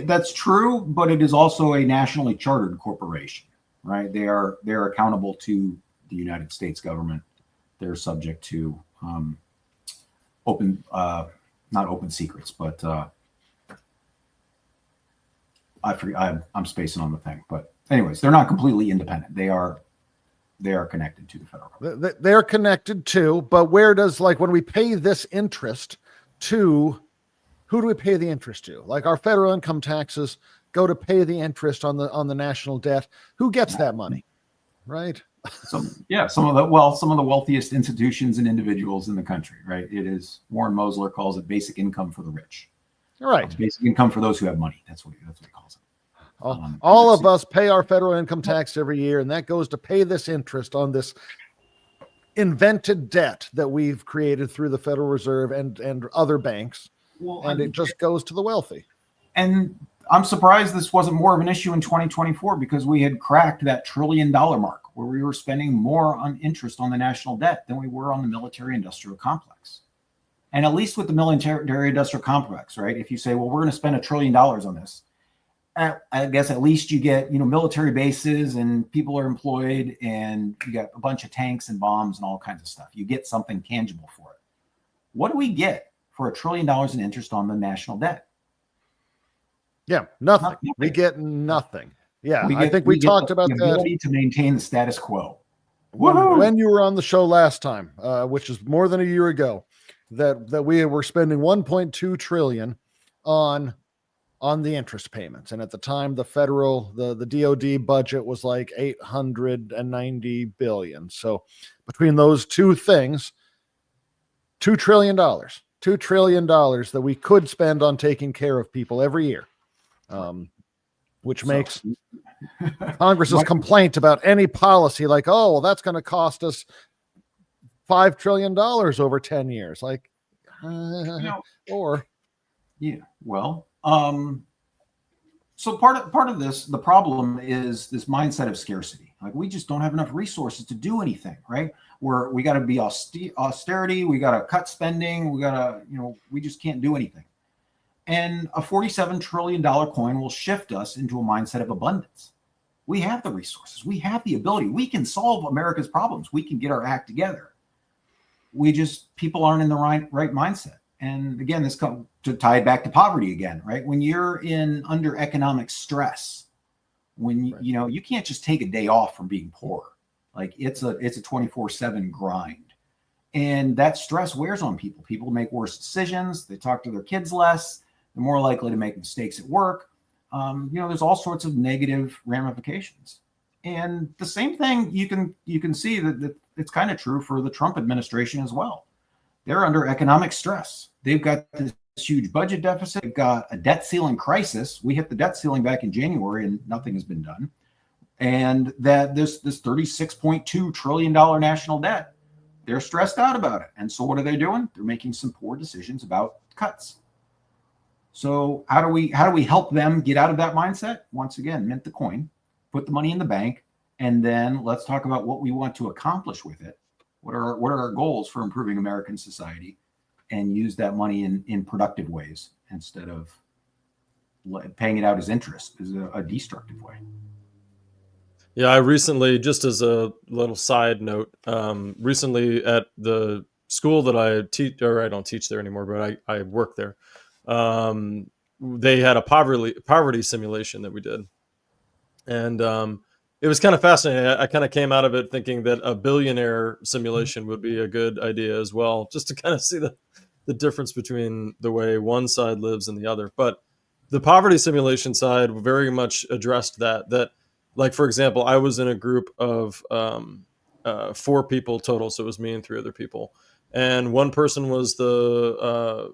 that's true, but it is also a nationally chartered corporation, right? They're accountable to the United States government. They're subject to not open secrets, but I forget. I'm spacing on the thing, but anyways, they're not completely independent. They are they are connected to the federal government. They're connected too, but where does, like, when we pay this interest to, who do we pay the interest to? Like, our federal income taxes go to pay the interest on the national debt. Who gets that money? Right? So yeah, some of the wealthiest institutions and individuals in the country, right? It is, Warren Mosler calls it basic income for the rich. Right. Basic income for those who have money. That's what he calls it. All of us pay our federal income tax every year, and that goes to pay this interest on this invented debt that we've created through the Federal Reserve and other banks. Well, and it just goes to the wealthy. And I'm surprised this wasn't more of an issue in 2024, because we had cracked that $1 trillion mark where we were spending more on interest on the national debt than we were on the military industrial complex. And at least with the military industrial complex, right? If you say, well, we're going to spend $1 trillion on this, I guess at least you get, military bases and people are employed and you got a bunch of tanks and bombs and all kinds of stuff. You get something tangible for it. What do we get for $1 trillion in interest on the national debt? Yeah, nothing. We get nothing. Yeah, I think we talked about the ability to maintain the status quo. When you were on the show last time, which is more than a year ago, that we were spending 1.2 trillion on the interest payments. And at the time, the DOD budget was like 890 billion. So between those two things, $2 trillion that we could spend on taking care of people every year, which makes Congress's complaint about any policy like, oh, well, that's going to cost us $5 trillion over 10 years. Like, so part of this, the problem is this mindset of scarcity. Like, we just don't have enough resources to do anything, right? We got to be austerity. We got to cut spending. We got to, we just can't do anything. And a $47 trillion coin will shift us into a mindset of abundance. We have the resources. We have the ability. We can solve America's problems. We can get our act together. People aren't in the right mindset. And again, this comes to tie it back to poverty again, right? When you're under economic stress, you can't just take a day off from being poor. Like, it's a 24/7 grind. And that stress wears on people. People make worse decisions. They talk to their kids less. They're more likely to make mistakes at work. There's all sorts of negative ramifications. And the same thing you can see that it's kind of true for the Trump administration as well. They're under economic stress. They've got this huge budget deficit. They've got a debt ceiling crisis. We hit the debt ceiling back in January and nothing has been done. And that this $36.2 trillion national debt, they're stressed out about it. And so what are they doing? They're making some poor decisions about cuts. So how do we help them get out of that mindset? Once again, mint the coin, put the money in the bank, and then let's talk about what we want to accomplish with it. What are our goals for improving American society, and use that money in productive ways instead of paying it out as interest, is a destructive way. Yeah, I recently, just as a little side note, recently at the school that I teach, or I don't teach there anymore, but I work there. They had a poverty simulation that we did. And it was kind of fascinating. I kind of came out of it thinking that a billionaire simulation would be a good idea as well, just to kind of see the difference between the way one side lives and the other. But the poverty simulation side very much addressed that, like, for example, I was in a group of 4 people total. So it was me and 3 other people. And one person was the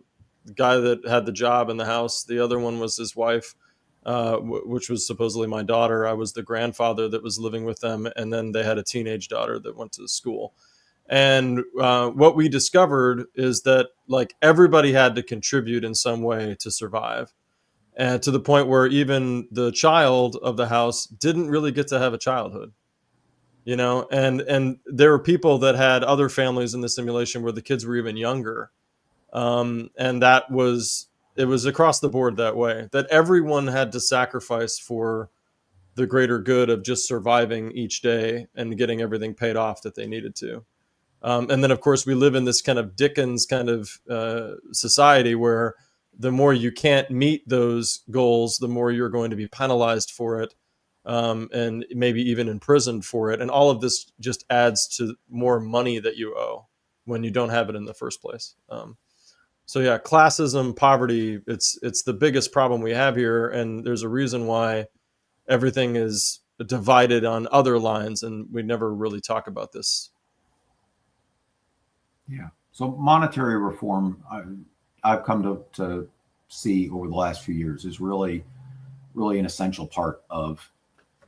guy that had the job in the house. The other one was his wife, which was supposedly my daughter. I was the grandfather that was living with them. And then they had a teenage daughter that went to school. And what we discovered is that, like, everybody had to contribute in some way to survive. And to the point where even the child of the house didn't really get to have a childhood, and there were people that had other families in the simulation where the kids were even younger. And it was across the board that way, that everyone had to sacrifice for the greater good of just surviving each day and getting everything paid off that they needed to. And then, of course, we live in this kind of Dickens kind of society where the more you can't meet those goals, the more you're going to be penalized for it. and maybe even imprisoned for it. And all of this just adds to more money that you owe when you don't have it in the first place. So yeah, classism, poverty, it's the biggest problem we have here. And there's a reason why everything is divided on other lines, and we never really talk about this. Yeah. So monetary reform, I've come to see over the last few years, is really an essential part of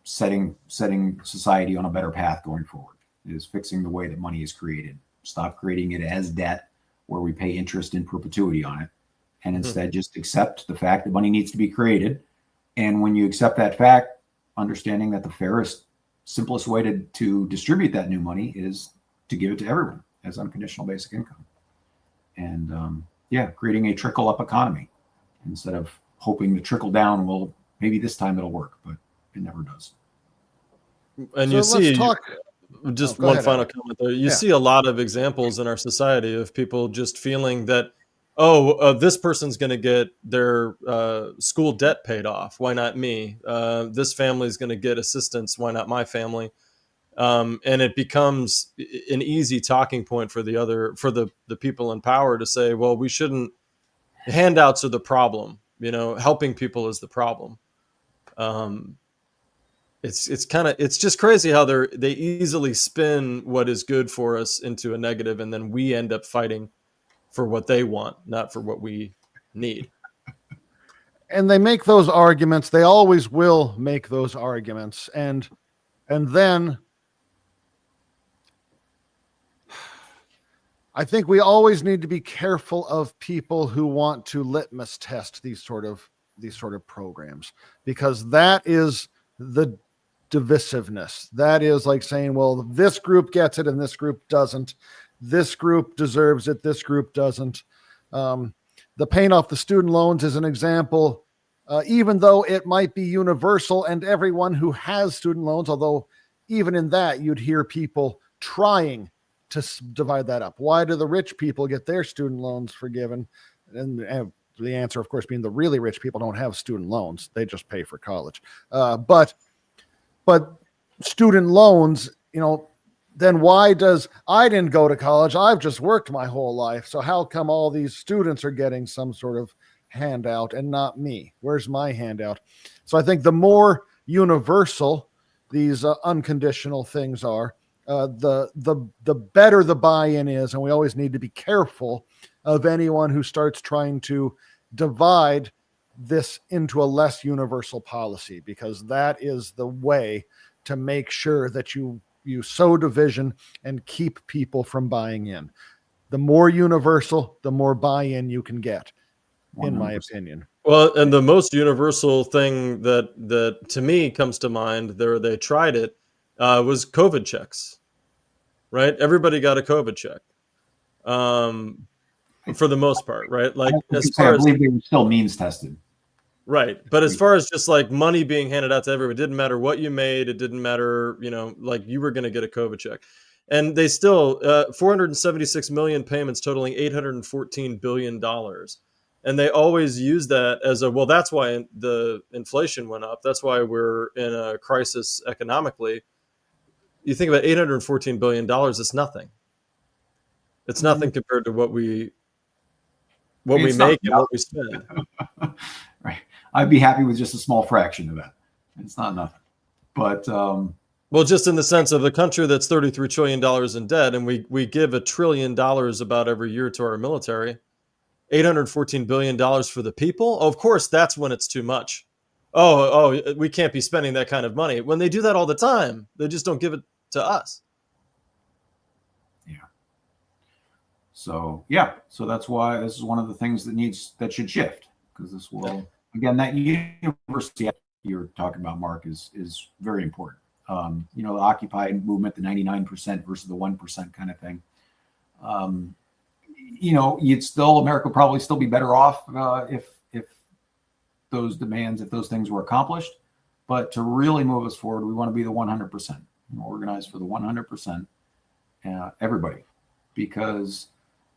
setting society on a better path going forward. Is fixing the way that money is created. Stop creating it as debt where we pay interest in perpetuity on it, and instead just accept the fact that money needs to be created. And when you accept that fact, understanding that the fairest, simplest way to distribute that new money is to give it to everyone as unconditional basic income. And creating a trickle up economy instead of hoping the trickle down will, maybe this time it'll work, but it never does. And So you see, talk. just Go one ahead, final Adam. comment there. You Yeah. see a lot of examples in our society of people just feeling that, this person's going to get their school debt paid off. Why not me? This family's going to get assistance. Why not my family? And it becomes an easy talking point for the people in power to say, well, we shouldn't. Handouts are the problem. Helping people is the problem. It's just crazy how they easily spin what is good for us into a negative, and then we end up fighting for what they want, not for what we need. And they make those arguments. They always will make those arguments. And then I think we always need to be careful of people who want to litmus test these sort of programs, because that is the divisiveness. That is like saying, well, this group gets it and this group doesn't. This group deserves it. This group doesn't. The paying off the student loans is an example, even though it might be universal and everyone who has student loans, although even in that, you'd hear people trying to divide that up. Why do the rich people get their student loans forgiven? And the answer, of course, being the really rich people don't have student loans. They just pay for college. But student loans, then why does I didn't go to college? I've just worked my whole life. So how come all these students are getting some sort of handout and not me? Where's my handout? So I think the more universal these unconditional things are, the better the buy-in is. And we always need to be careful of anyone who starts trying to divide this into a less universal policy, because that is the way to make sure that you sow division and keep people from buying in. The more universal, the more buy-in you can get, 100%. In my opinion. Well, and the most universal thing that to me comes to mind there, they tried it, was COVID checks, right? Everybody got a COVID check, for the most part, right? Like, I believe they were still means tested. Right. But as far as just like money being handed out to everyone, it didn't matter what you made. It didn't matter, like you were going to get a COVID check. And they still, 476 million payments totaling $814 billion. And they always use that as well, that's why the inflation went up. That's why we're in a crisis economically. You think about $814 billion, it's nothing. It's nothing compared to what we make and what we spend. Right. I'd be happy with just a small fraction of that. It's not nothing. But well, just in the sense of a country that's $33 trillion in debt, and we give $1 trillion about every year to our military, $814 billion for the people. Of course, that's when it's too much. Oh, we can't be spending that kind of money. When they do that all the time, they just don't give it to us. So that's why this is one of the things that should shift, because this will, again, that university you're talking about, Mark, is very important. The Occupy movement, the 99% versus the 1% kind of thing. America would probably still be better off if those demands, if those things were accomplished. But to really move us forward, we want to be the 100%, organize for the 100%, everybody, because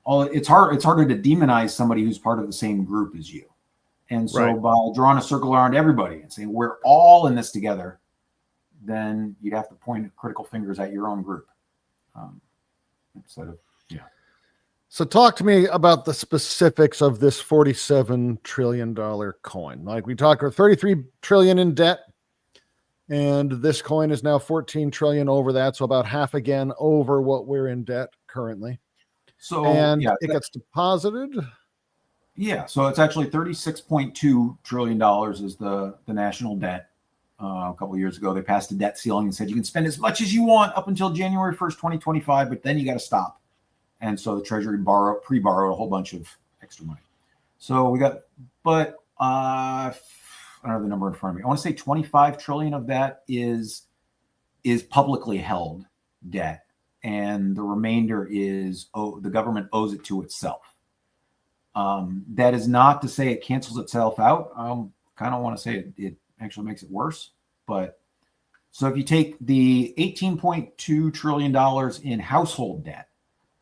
it's harder to demonize somebody who's part of the same group as you. And so by drawing a circle around everybody and saying we're all in this together, then you'd have to point critical fingers at your own group instead of, yeah. So talk to me about the specifics of this $47 trillion coin. Like we talked about 33 trillion in debt, and this coin is now 14 trillion over that. So about half again over what we're in debt currently. So, and yeah, it gets deposited. Yeah. So it's actually $36.2 trillion is the national debt. A couple of years ago, they passed a debt ceiling and said you can spend as much as you want up until January 1st, 2025, but then you got to stop. And so the Treasury pre-borrowed a whole bunch of extra money. So we got, but I don't have the number in front of me. I want to say 25 trillion of that is publicly held debt, and the remainder is the government owes it to itself. That is not to say it cancels itself out. I kind of want to say it actually makes it worse. But so if you take the $18.2 trillion in household debt,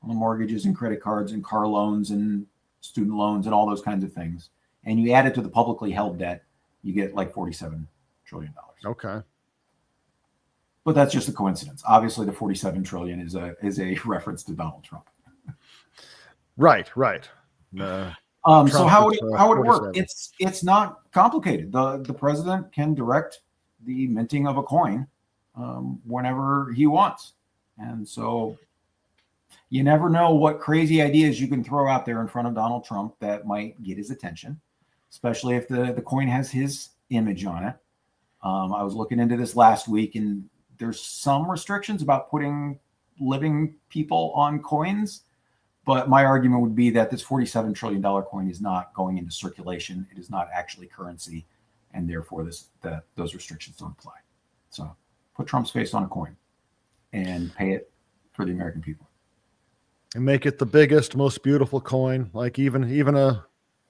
on mortgages and credit cards and car loans and student loans and all those kinds of things, and you add it to the publicly held debt, you get like $47 trillion. Okay. But that's just a coincidence. Obviously, the 47 trillion is a reference to Donald Trump. Right. So how would it work? 47. It's not complicated. The president can direct the minting of a coin whenever he wants, and so you never know what crazy ideas you can throw out there in front of Donald Trump that might get his attention, especially if the coin has his image on it. I was looking into this last week, and there's some restrictions about putting living people on coins. But my argument would be that this $47 trillion coin is not going into circulation. It is not actually currency, and therefore those restrictions don't apply. So put Trump's face on a coin and pay it for the American people. And make it the biggest, most beautiful coin. Like even a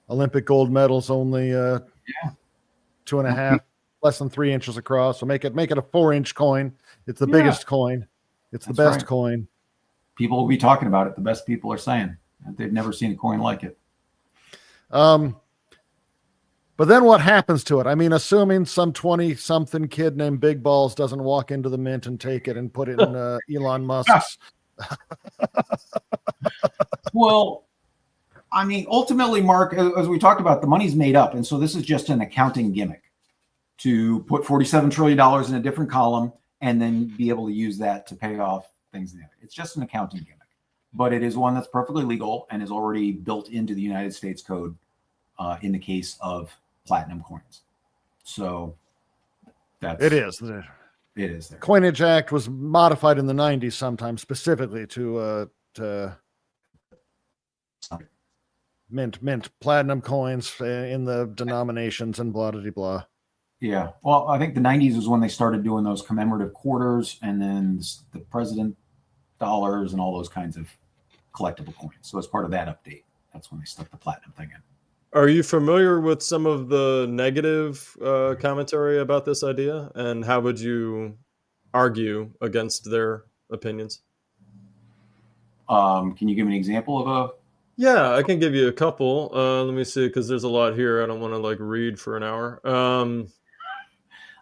Olympic gold medal's only 2.5, less than 3 inches across. So make it a 4-inch coin. It's the biggest coin. It's the best coin. People will be talking about it. The best people are saying that they've never seen a coin like it. But then what happens to it? I mean, assuming some 20-something kid named Big Balls doesn't walk into the mint and take it and put it in Elon Musk's. Well, I mean, ultimately, Mark, as we talked about, the money's made up. And so this is just an accounting gimmick to put $47 trillion in a different column and then be able to use that to pay off things in the other. It's just an accounting gimmick, but it is one that's perfectly legal and is already built into the United States Code in the case of platinum coins. So It is. It is there. Coinage Act was modified in the 90s sometimes specifically to mint platinum coins in the denominations and blah, blah, blah. Yeah. Well, I think the 90s was when they started doing those commemorative quarters and then the president dollars and all those kinds of collectible coins. So as part of that update, that's when they stuck the platinum thing in. Are you familiar with some of the negative commentary about this idea, and how would you argue against their opinions? Can you give me an example of a? Yeah, I can give you a couple. Let me see, because there's a lot here. I don't want to read for an hour.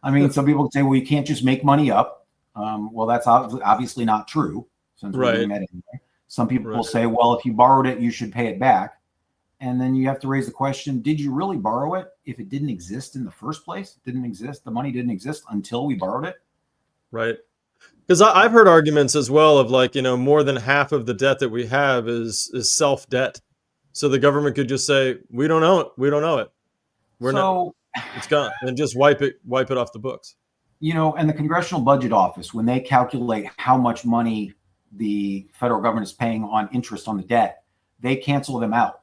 I mean, some people say, well, you can't just make money up. Well, that's obviously not true. Since we're doing that anyway. Some people will say, well, if you borrowed it, you should pay it back. And then you have to raise the question, did you really borrow it if it didn't exist in the first place? It didn't exist. The money didn't exist until we borrowed it. Right. Because I've heard arguments as well of more than half of the debt that we have is self-debt. So the government could just say, we don't owe it. We don't owe it. It's gone, and just wipe it off the books. And the Congressional Budget Office, when they calculate how much money the federal government is paying on interest on the debt, they cancel them out.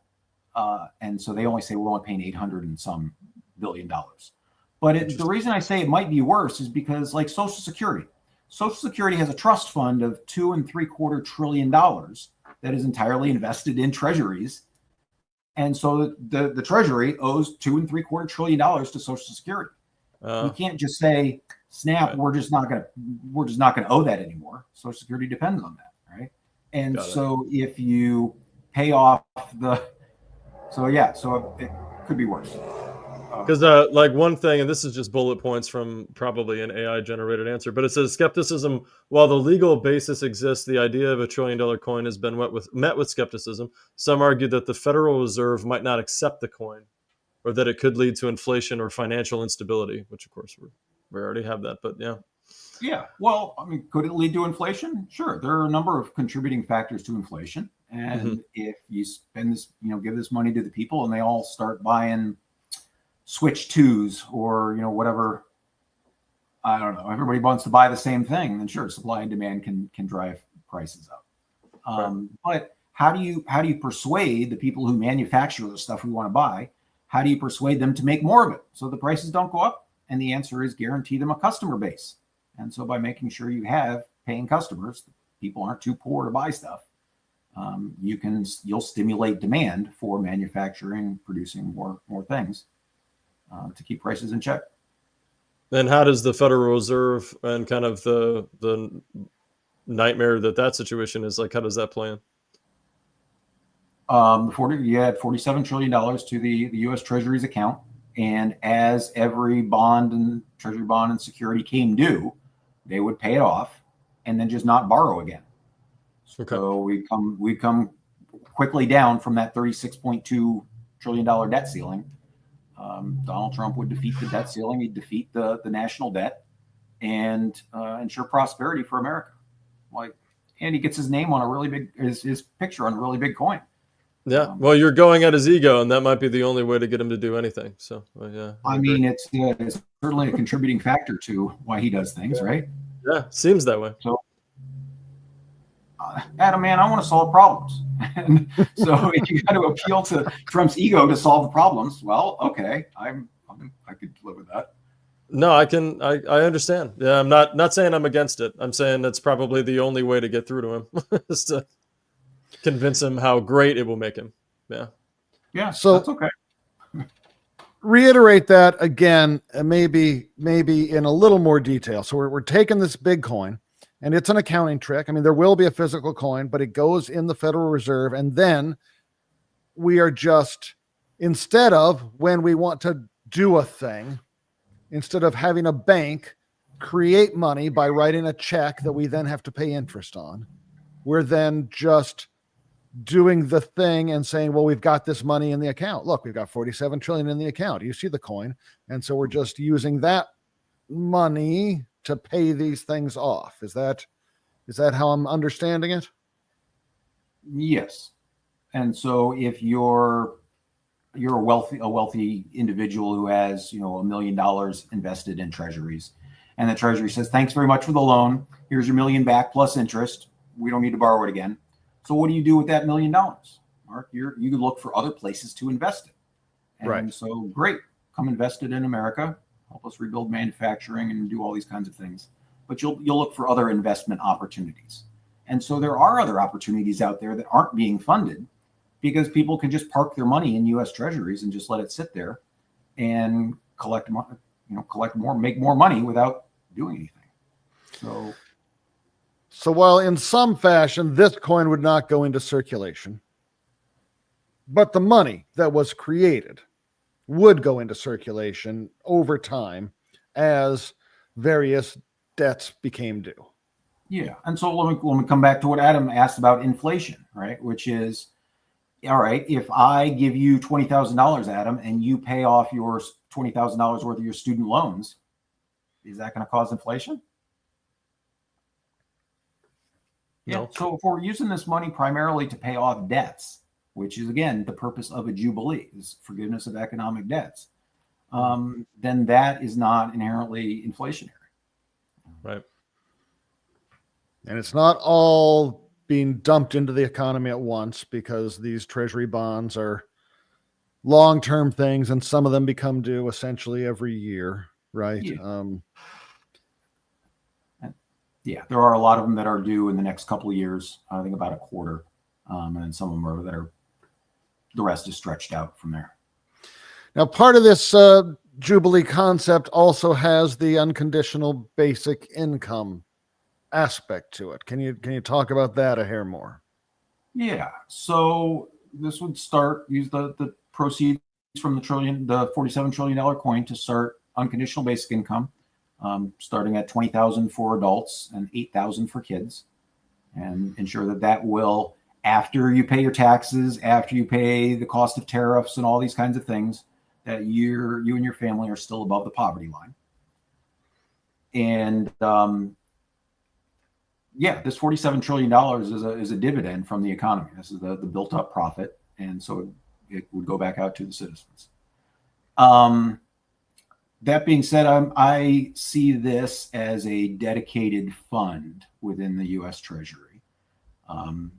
And so they only say we're only paying $800 and some billion. But the reason I say it might be worse is because Social Security has a trust fund of $2.75 trillion that is entirely invested in treasuries. And so the Treasury owes $2.75 trillion to Social Security. You can't just say, snap, we're just not gonna owe that anymore. Social Security depends on that, right? And so if you pay off so it could be worse. Because like one thing, and this is just bullet points from probably an AI generated answer, but it says skepticism. While the legal basis exists, the idea of $1 trillion coin has been met with skepticism. Some argue that the Federal Reserve might not accept the coin, or that it could lead to inflation or financial instability, which of course we already have that. But yeah. Yeah. Well, I mean, could it lead to inflation? Sure. There are a number of contributing factors to inflation. And if you spend this, give this money to the people and they all start buying Switch 2s or, whatever, I don't know, everybody wants to buy the same thing, then sure, supply and demand can drive prices up. But how do you persuade the people who manufacture the stuff we want to buy? How do you persuade them to make more of it so the prices don't go up? And the answer is guarantee them a customer base. And so by making sure you have paying customers, people aren't too poor to buy stuff, you'll stimulate demand for manufacturing, producing more things to keep prices in check. Then how does the Federal Reserve and kind of the nightmare that situation is, like, how does that play in? You had $47 trillion to the U.S. Treasury's account. And as every bond and treasury bond and security came due, they would pay it off and then just not borrow again. Okay. So we'd come quickly down from that $36.2 trillion debt ceiling. Donald Trump would defeat the debt ceiling. He'd defeat the national debt and ensure prosperity for America. And he gets his name on a really big, his picture on a really big coin. Yeah. Well, you're going at his ego, and that might be the only way to get him to do anything. So, yeah. I mean, it's certainly a contributing factor to why he does things, right? Yeah, seems that way. So, Adam, man, I want to solve problems. And so if you got to appeal to Trump's ego to solve the problems, well, okay, I could live with that. No, I understand. Yeah, I'm not saying I'm against it. I'm saying that's probably the only way to get through to him is to convince him how great it will make him. Yeah. Yeah. So that's okay. Reiterate that again, maybe in a little more detail. So we're taking this big coin, and it's an accounting trick. I mean, there will be a physical coin, but it goes in the Federal Reserve, and then we are just, instead of when we want to do a thing, instead of having a bank create money by writing a check that we then have to pay interest on, we're then just doing the thing and saying, well, we've got this money in the account. Look, we've got 47 trillion in the account. You see the coin. And so we're just using that money to pay these things off. Is that how I'm understanding it? Yes. And so if you're a wealthy individual who has, $1 million invested in treasuries, and the treasury says, thanks very much for the loan. Here's your $1 million back plus interest. We don't need to borrow it again. So what do you do with that $1 million, Mark? You look for other places to invest it. And right. So great, come invest it in America, help us rebuild manufacturing and do all these kinds of things. But you'll look for other investment opportunities. And so there are other opportunities out there that aren't being funded because people can just park their money in U.S. treasuries and just let it sit there and collect more, make more money without doing anything. So while in some fashion, this coin would not go into circulation, but the money that was created would go into circulation over time as various debts became due. Yeah. And so let me come back to what Adam asked about inflation, right? Which is, all right, if I give you $20,000, Adam, and you pay off your $20,000 worth of your student loans, is that going to cause inflation? No. Yeah. So if we're using this money primarily to pay off debts, which is, again, the purpose of a jubilee, is forgiveness of economic debts, then that is not inherently inflationary. Right. And it's not all being dumped into the economy at once, because these treasury bonds are long-term things, and some of them become due essentially every year, right? Yeah. Yeah, there are a lot of them that are due in the next couple of years. I think about a quarter, and then some of them the rest is stretched out from there. Now, part of this Jubilee concept also has the unconditional basic income aspect to it. Can you talk about that a hair more? Yeah. So this would use the proceeds from the $47 trillion coin to start unconditional basic income, starting at $20,000 for adults and $8,000 for kids, and ensure that that will, after you pay your taxes, after you pay the cost of tariffs and all these kinds of things, that you and your family are still above the poverty line. And this $47 trillion is a dividend from the economy. This is the built up profit, and so it would go back out to the citizens. That being said, I see this as a dedicated fund within the U.S. Treasury, to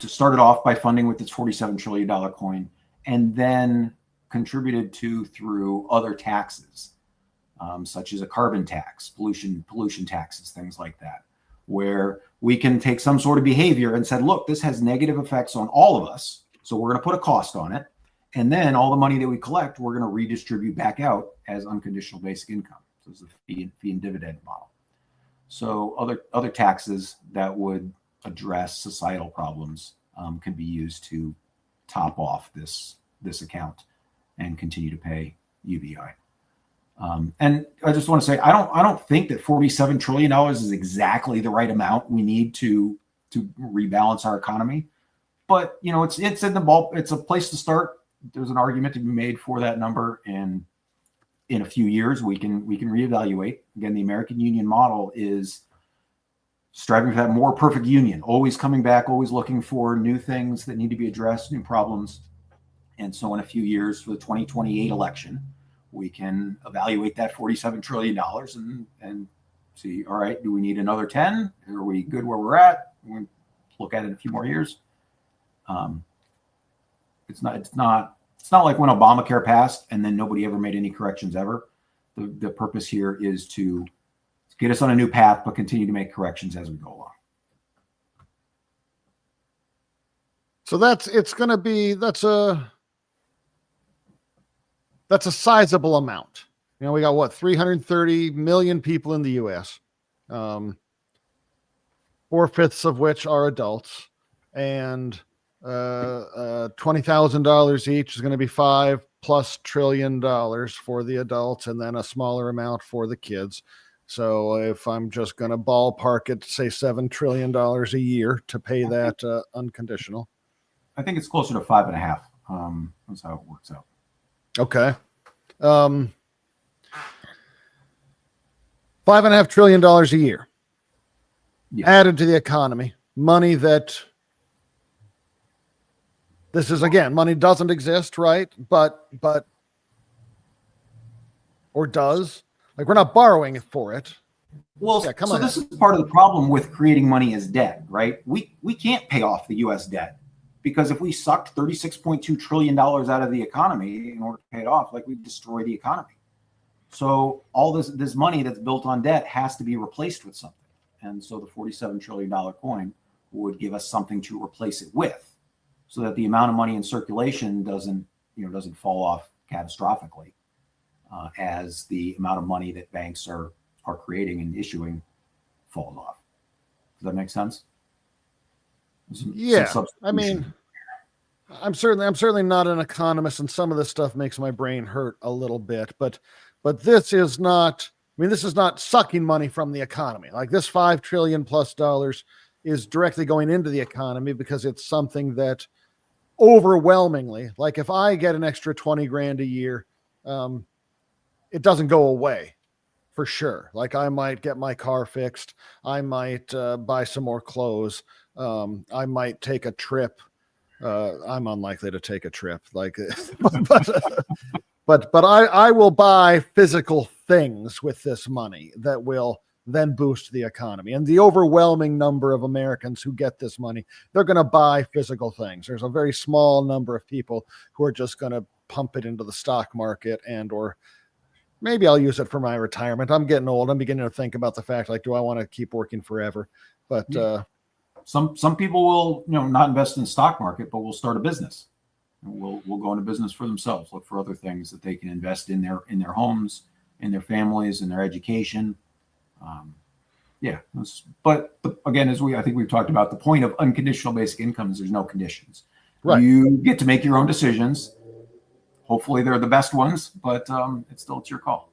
start it off by funding with its $47 trillion coin, and then contributed to through other taxes, such as a carbon tax, pollution taxes, things like that, where we can take some sort of behavior and said, look, this has negative effects on all of us, so we're going to put a cost on it. And then all the money that we collect, we're going to redistribute back out as unconditional basic income. So it's a fee and dividend model. So other taxes that would address societal problems can be used to top off this account and continue to pay UBI. And I just want to say, I don't think that $47 trillion is exactly the right amount we need to rebalance our economy. But it's in the ball. It's a place to start. There's an argument to be made for that number, and in a few years we can reevaluate. Again, the American Union model is striving for that more perfect union, always coming back, always looking for new things that need to be addressed, new problems. And so in a few years, for the 2028 election, we can evaluate that $47 trillion and see, all right, do we need another 10? Are we good where we're at? We'll look at it in a few more years. It's not like when Obamacare passed and then nobody ever made any corrections ever. The purpose here is to get us on a new path, but continue to make corrections as we go along. So that's a sizable amount. We got what, 330 million people in the U.S., 4/5 of which are adults, and $20,000 each is going to be $5+ trillion for the adults, and then a smaller amount for the kids. So if I'm just going to ballpark it, say $7 trillion a year to pay that unconditional. I think it's closer to 5.5. That's how it works out. Okay. $5.5 trillion a year added to the economy. Money that, this is, again, money doesn't exist, right? But, or does? Like, we're not borrowing for it. Well, so this is part of the problem with creating money as debt, right? We can't pay off the U.S. debt, because if we sucked $36.2 trillion out of the economy in order to pay it off, like, we'd destroy the economy. So all this money that's built on debt has to be replaced with something. And so the $47 trillion coin would give us something to replace it with, so that the amount of money in circulation doesn't fall off catastrophically as the amount of money that banks are creating and issuing falls off. Does that make sense? I mean, I'm certainly not an economist, and some of this stuff makes my brain hurt a little bit, but this is not, this is not sucking money from the economy. Like, this $5 trillion+ is directly going into the economy because it's something that overwhelmingly, like, if I get an extra 20 grand a year, it doesn't go away for sure. Like, I might get my car fixed. I might buy some more clothes. I might take a trip. I'm unlikely to take a trip, like, but I will buy physical things with this money that will then boost the economy. And the overwhelming number of Americans who get this money, they're going to buy physical things. There's a very small number of people who are just going to pump it into the stock market, and or maybe I'll use it for my retirement. I'm getting old. I'm beginning to think about the fact, like, do I want to keep working forever? But some people will, not invest in the stock market, but will start a business. And will go into business for themselves, look for other things that they can invest in their homes, in their families, in their education. But again, I think we've talked about, the point of unconditional basic income is there's no conditions. Right. You get to make your own decisions. hopefully they're the best ones, but it's your call.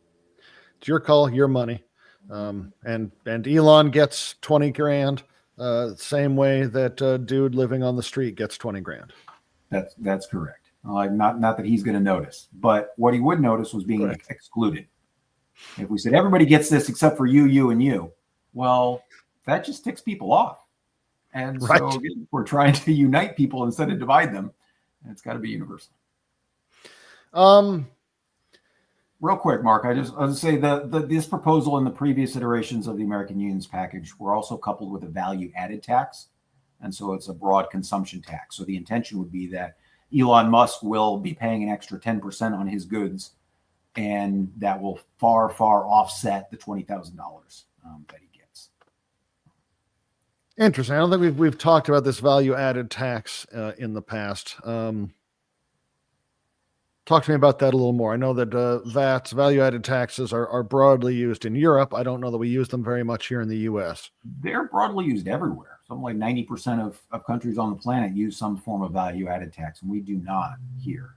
It's your call, your money. And Elon gets 20 grand, same way that dude living on the street gets 20 grand. That's correct. Not that he's going to notice, but what he would notice was being excluded. If we said everybody gets this except for you, and you, well, that just ticks people off. And so again, we're trying to unite people instead of divide them. And it's got to be universal. Real quick, Mark, I was say this proposal and the previous iterations of the American Union's package were also coupled with a value-added tax, and so it's a broad consumption tax. So the intention would be that Elon Musk will be paying an extra 10% on his goods, and that will far offset the $20,000 that he gets. Interesting. I don't think we've talked about this value-added tax in the past. Talk to me about that a little more. I know that VATs, value-added taxes, are broadly used in Europe. I don't know that we use them very much here in the U.S. They're broadly used everywhere. Something like 90% of countries on the planet use some form of value-added tax, and we do not here.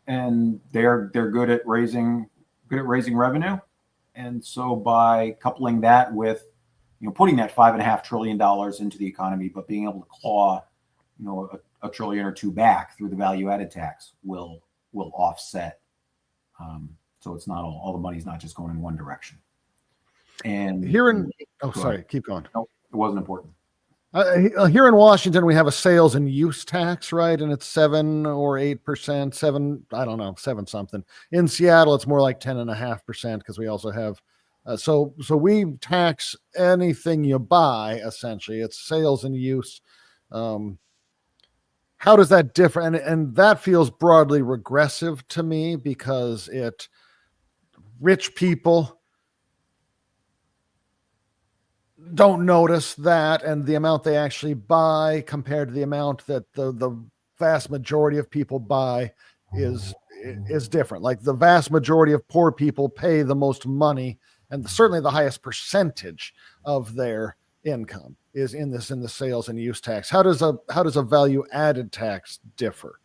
And they're good at raising revenue, and so by coupling that with putting that $5.5 trillion into the economy, but being able to claw a trillion or two back through the value-added tax will offset. So it's not all the money's not just going in one direction. And keep going. No, it wasn't important. Here in Washington, we have a sales and use tax, right? And it's 7 or 8%, 7 something. In Seattle, it's more like 10.5% because we also have. So we tax anything you buy. Essentially, it's sales and use. How does that differ? And that feels broadly regressive to me because rich people don't notice that, and the amount they actually buy compared to the amount that the vast majority of people buy is different. Like the vast majority of poor people pay the most money, and certainly the highest percentage of their income is in the sales and use tax. How does a value added tax differ?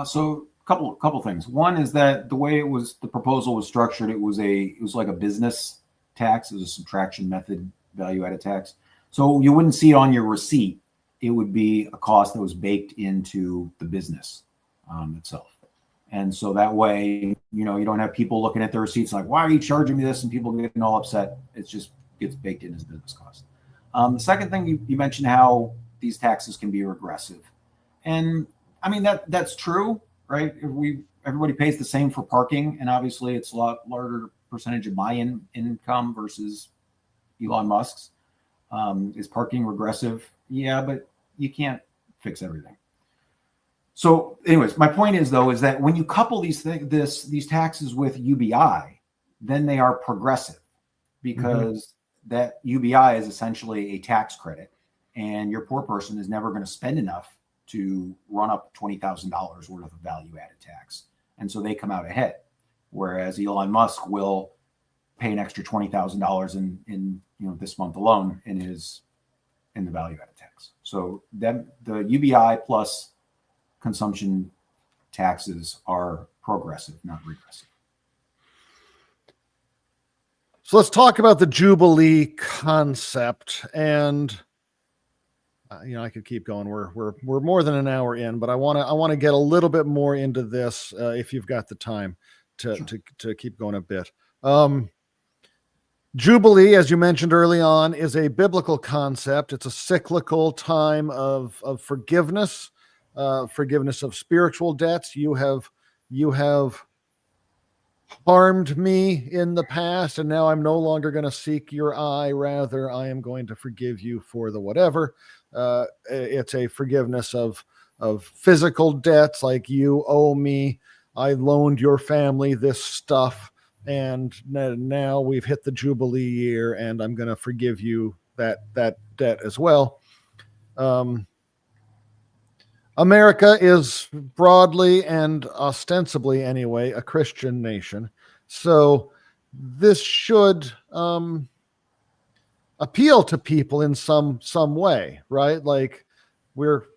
So couple things. One is that the way the proposal was structured, it was like a business tax. It was a subtraction method value added tax. So you wouldn't see it on your receipt. It would be a cost that was baked into the business itself. And so that way, you don't have people looking at their receipts like, why are you charging me this? And people getting all upset. It just gets baked in as business cost. The second thing you mentioned how these taxes can be regressive. And I mean, that's true, right? Everybody pays the same for parking, and obviously it's a lot larger percentage of my income versus Elon Musk's. Is parking regressive? Yeah, but you can't fix everything. So anyways, my point is that when you couple these taxes with UBI, then they are progressive because that UBI is essentially a tax credit, and your poor person is never going to spend enough to run up $20,000 worth of value-added tax, and so they come out ahead. Whereas Elon Musk will pay an extra $20,000 in this month alone in the value-added tax. So then the UBI plus consumption taxes are progressive, not regressive. So let's talk about the Jubilee concept. And I could keep going. We're more than an hour in, but I want to get a little bit more into this if you've got the time to keep going a bit. Jubilee, as you mentioned early on, is a biblical concept. It's a cyclical time of forgiveness, forgiveness of spiritual debts. You have harmed me in the past, and now I'm no longer going to seek your eye. Rather, I am going to forgive you for the whatever. It's a forgiveness of physical debts, like you owe me. I loaned your family this stuff, and now we've hit the Jubilee year, and I'm going to forgive you that debt as well. America is broadly and ostensibly, anyway, a Christian nation. So this should appeal to people in some way, right? Like we're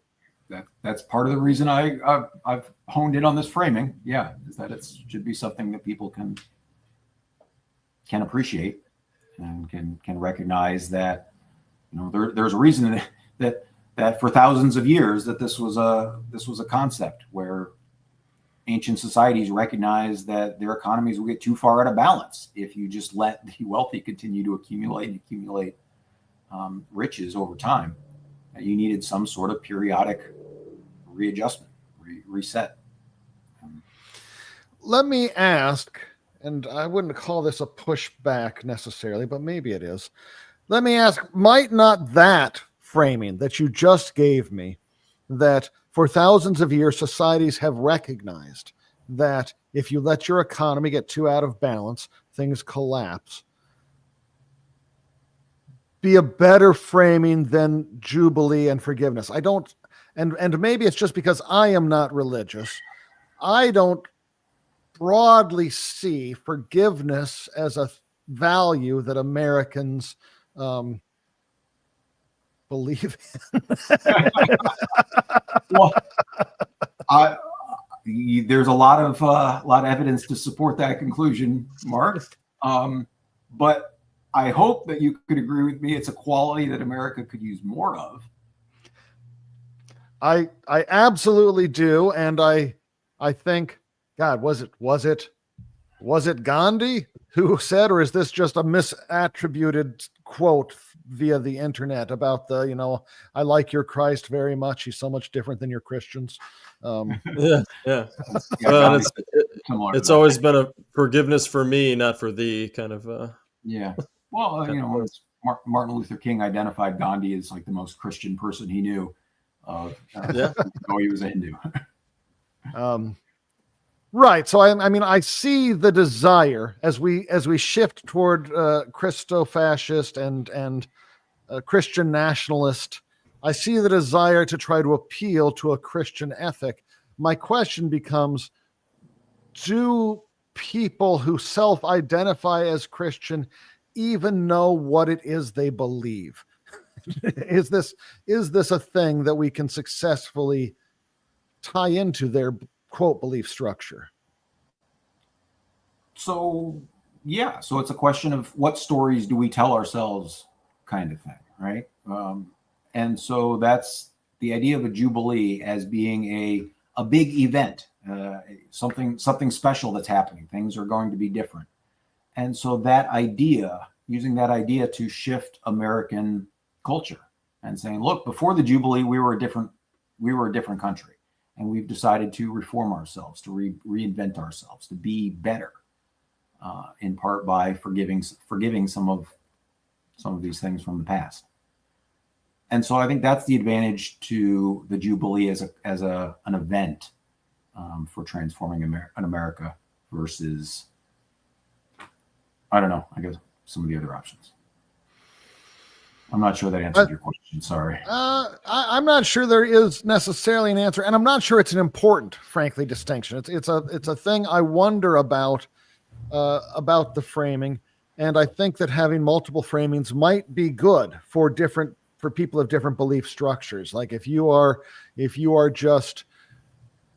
that's part of the reason I've honed in on this framing. Yeah, is that it should be something that people can appreciate and can recognize that, you know, there's a reason that for thousands of years that this was a concept where ancient societies recognized that their economies will get too far out of balance if you just let the wealthy continue to accumulate riches over time. You needed some sort of periodic readjustment, reset. Let me ask, and I wouldn't call this a pushback necessarily, but maybe it is. Let me ask, might not that framing that you just gave me, that for thousands of years societies have recognized that if you let your economy get too out of balance, things collapse, be a better framing than Jubilee and forgiveness? I don't, and maybe it's just because I am not religious. I don't broadly see forgiveness as a value that Americans believe in. Well, there's a lot of evidence to support that conclusion, Mark. But I hope that you could agree with me. It's a quality that America could use more of. I absolutely do, and I think, God, was it Gandhi who said, or is this just a misattributed quote via the internet about the, you know, I like your Christ very much, he's so much different than your Christians. Yeah. Yeah, Well, it's always been a forgiveness for me, not for thee kind of. Yeah. Well, you know, Martin Luther King identified Gandhi as like the most Christian person he knew. Yeah. Oh, he was a Hindu. Right. So I mean, I see the desire as we shift toward Christo-fascist and Christian nationalist. I see the desire to try to appeal to a Christian ethic. My question becomes, do people who self-identify as Christian even know what it is they believe? Is this a thing that we can successfully tie into their quote belief structure? So yeah, so it's a question of what stories do we tell ourselves, kind of thing, right? And so that's the idea of a jubilee as being a big event, something special that's happening. Things are going to be different, and so that idea, using that idea to shift American culture and saying, look, before the jubilee, we were a different country. And we've decided to reform ourselves, to reinvent ourselves, to be better, in part by forgiving some of these things from the past. And so I think that's the advantage to the Jubilee as an event for transforming America versus, I don't know, I guess some of the other options. I'm not sure that answered your question. Sorry. I'm not sure there is necessarily an answer, and I'm not sure it's an important, frankly, distinction. It's a thing I wonder about the framing, and I think that having multiple framings might be good for people of different belief structures. Like if you are just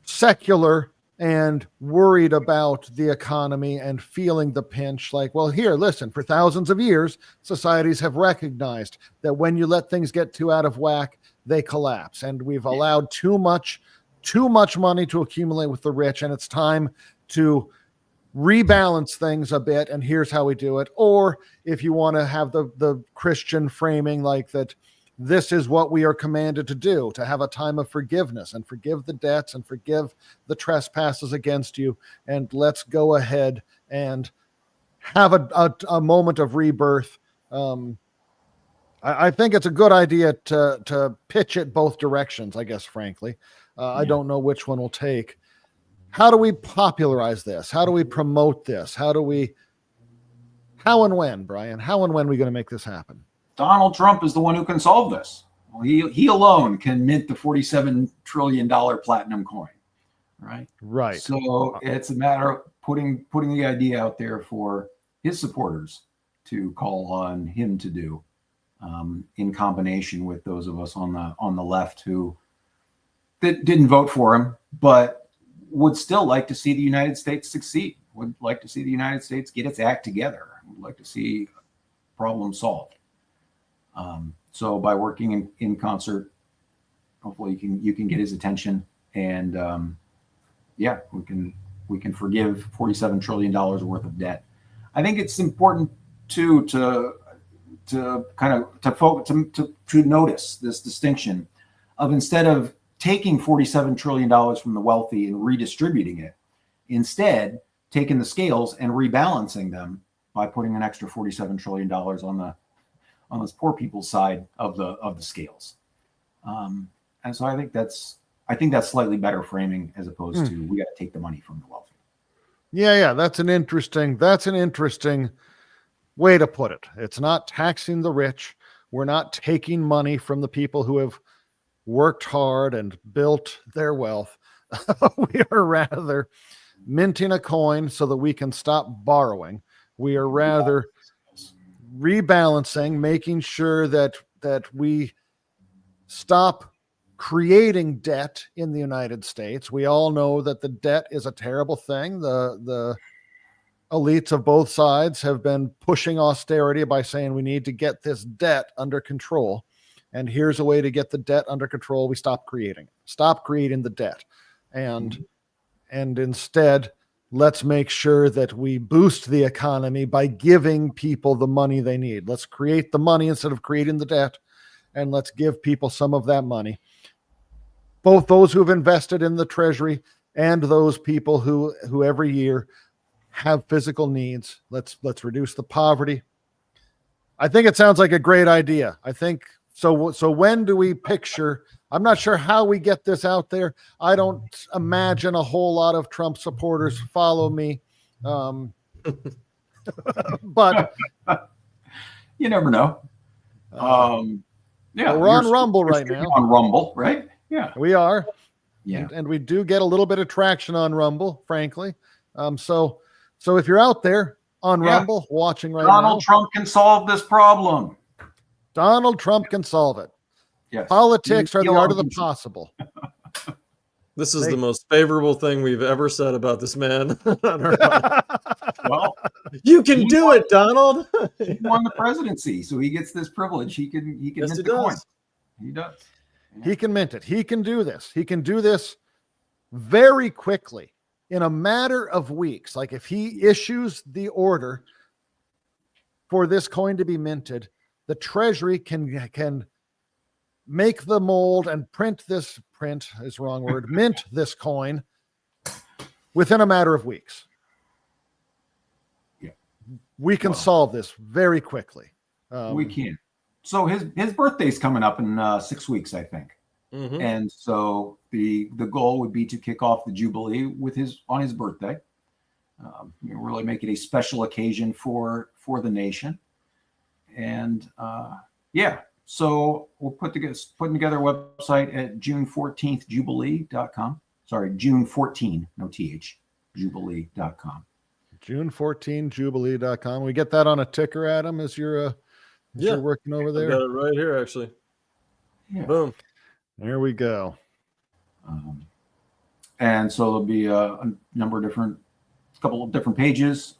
secular and worried about the economy and feeling the pinch, like, well, here, listen, for thousands of years, societies have recognized that when you let things get too out of whack, they collapse. And we've allowed too much money to accumulate with the rich, and it's time to rebalance things a bit, and here's how we do it. Or if you want to have the Christian framing, like that, this is what we are commanded to do, to have a time of forgiveness and forgive the debts and forgive the trespasses against you. And let's go ahead and have a moment of rebirth. I think it's a good idea to pitch it both directions, I guess, frankly. I don't know which one will take. How do we popularize this? How do we promote this? How and when, Brian? How and when are we going to make this happen? Donald Trump is the one who can solve this. Well, he alone can mint the $47 trillion platinum coin, right? Right. So it's a matter of putting the idea out there for his supporters to call on him to do, in combination with those of us on the left who that didn't vote for him, but would still like to see the United States succeed. Would like to see the United States get its act together. Would like to see problems solved. So by working in concert, hopefully you can get his attention, and we can forgive $47 trillion worth of debt. I think it's important too to notice this distinction of, instead of taking $47 trillion from the wealthy and redistributing it, instead taking the scales and rebalancing them by putting an extra $47 trillion on those poor people's side of the scales. And so I think that's slightly better framing, as opposed to we got to take the money from the wealthy. Yeah, that's an interesting way to put it. It's not taxing the rich. We're not taking money from the people who have worked hard and built their wealth. We are rather minting a coin so that we can stop borrowing. We are rather rebalancing, making sure that we stop creating debt in the United States. We all know that the debt is a terrible thing. The elites of both sides have been pushing austerity by saying we need to get this debt under control. And here's a way to get the debt under control. We stop creating the debt. And instead, let's make sure that we boost the economy by giving people the money they need. Let's create the money instead of creating the debt, and let's give people some of that money. Both those who have invested in the Treasury and those people who every year have physical needs. Let's reduce the poverty. I think it sounds like a great idea. I think so. So when do we picture? I'm not sure how we get this out there. I don't imagine a whole lot of Trump supporters follow me. But you never know. We're on Rumble right now. On Rumble, right? Yeah, we are. Yeah, and we do get a little bit of traction on Rumble, frankly. So if you're out there on Rumble watching right now, Donald Trump can solve this problem. Donald Trump can solve it. Yes. Politics are the art of the possible. This is the most favorable thing we've ever said about this man. Well, you can do it, Donald. He won the presidency, so he gets this privilege. He can mint the coin. He does. Yeah. He can mint it. He can do this. He can do this very quickly, in a matter of weeks. Like, if he issues the order for this coin to be minted, the Treasury can make the mold and mint this coin within a matter of weeks. Yeah. We can solve this very quickly. We can. So his birthday's coming up in 6 weeks, I think. Mm-hmm. And so the goal would be to kick off the Jubilee on his birthday. Really make it a special occasion for the nation. And so we're putting together a website at June14thjubilee.com. Sorry, June 14, no TH, Jubilee.com. June14jubilee.com. We get that on a ticker, Adam, as you're working over there. I got it right here, actually. Yeah. Boom. There we go. And so there'll be a couple of different pages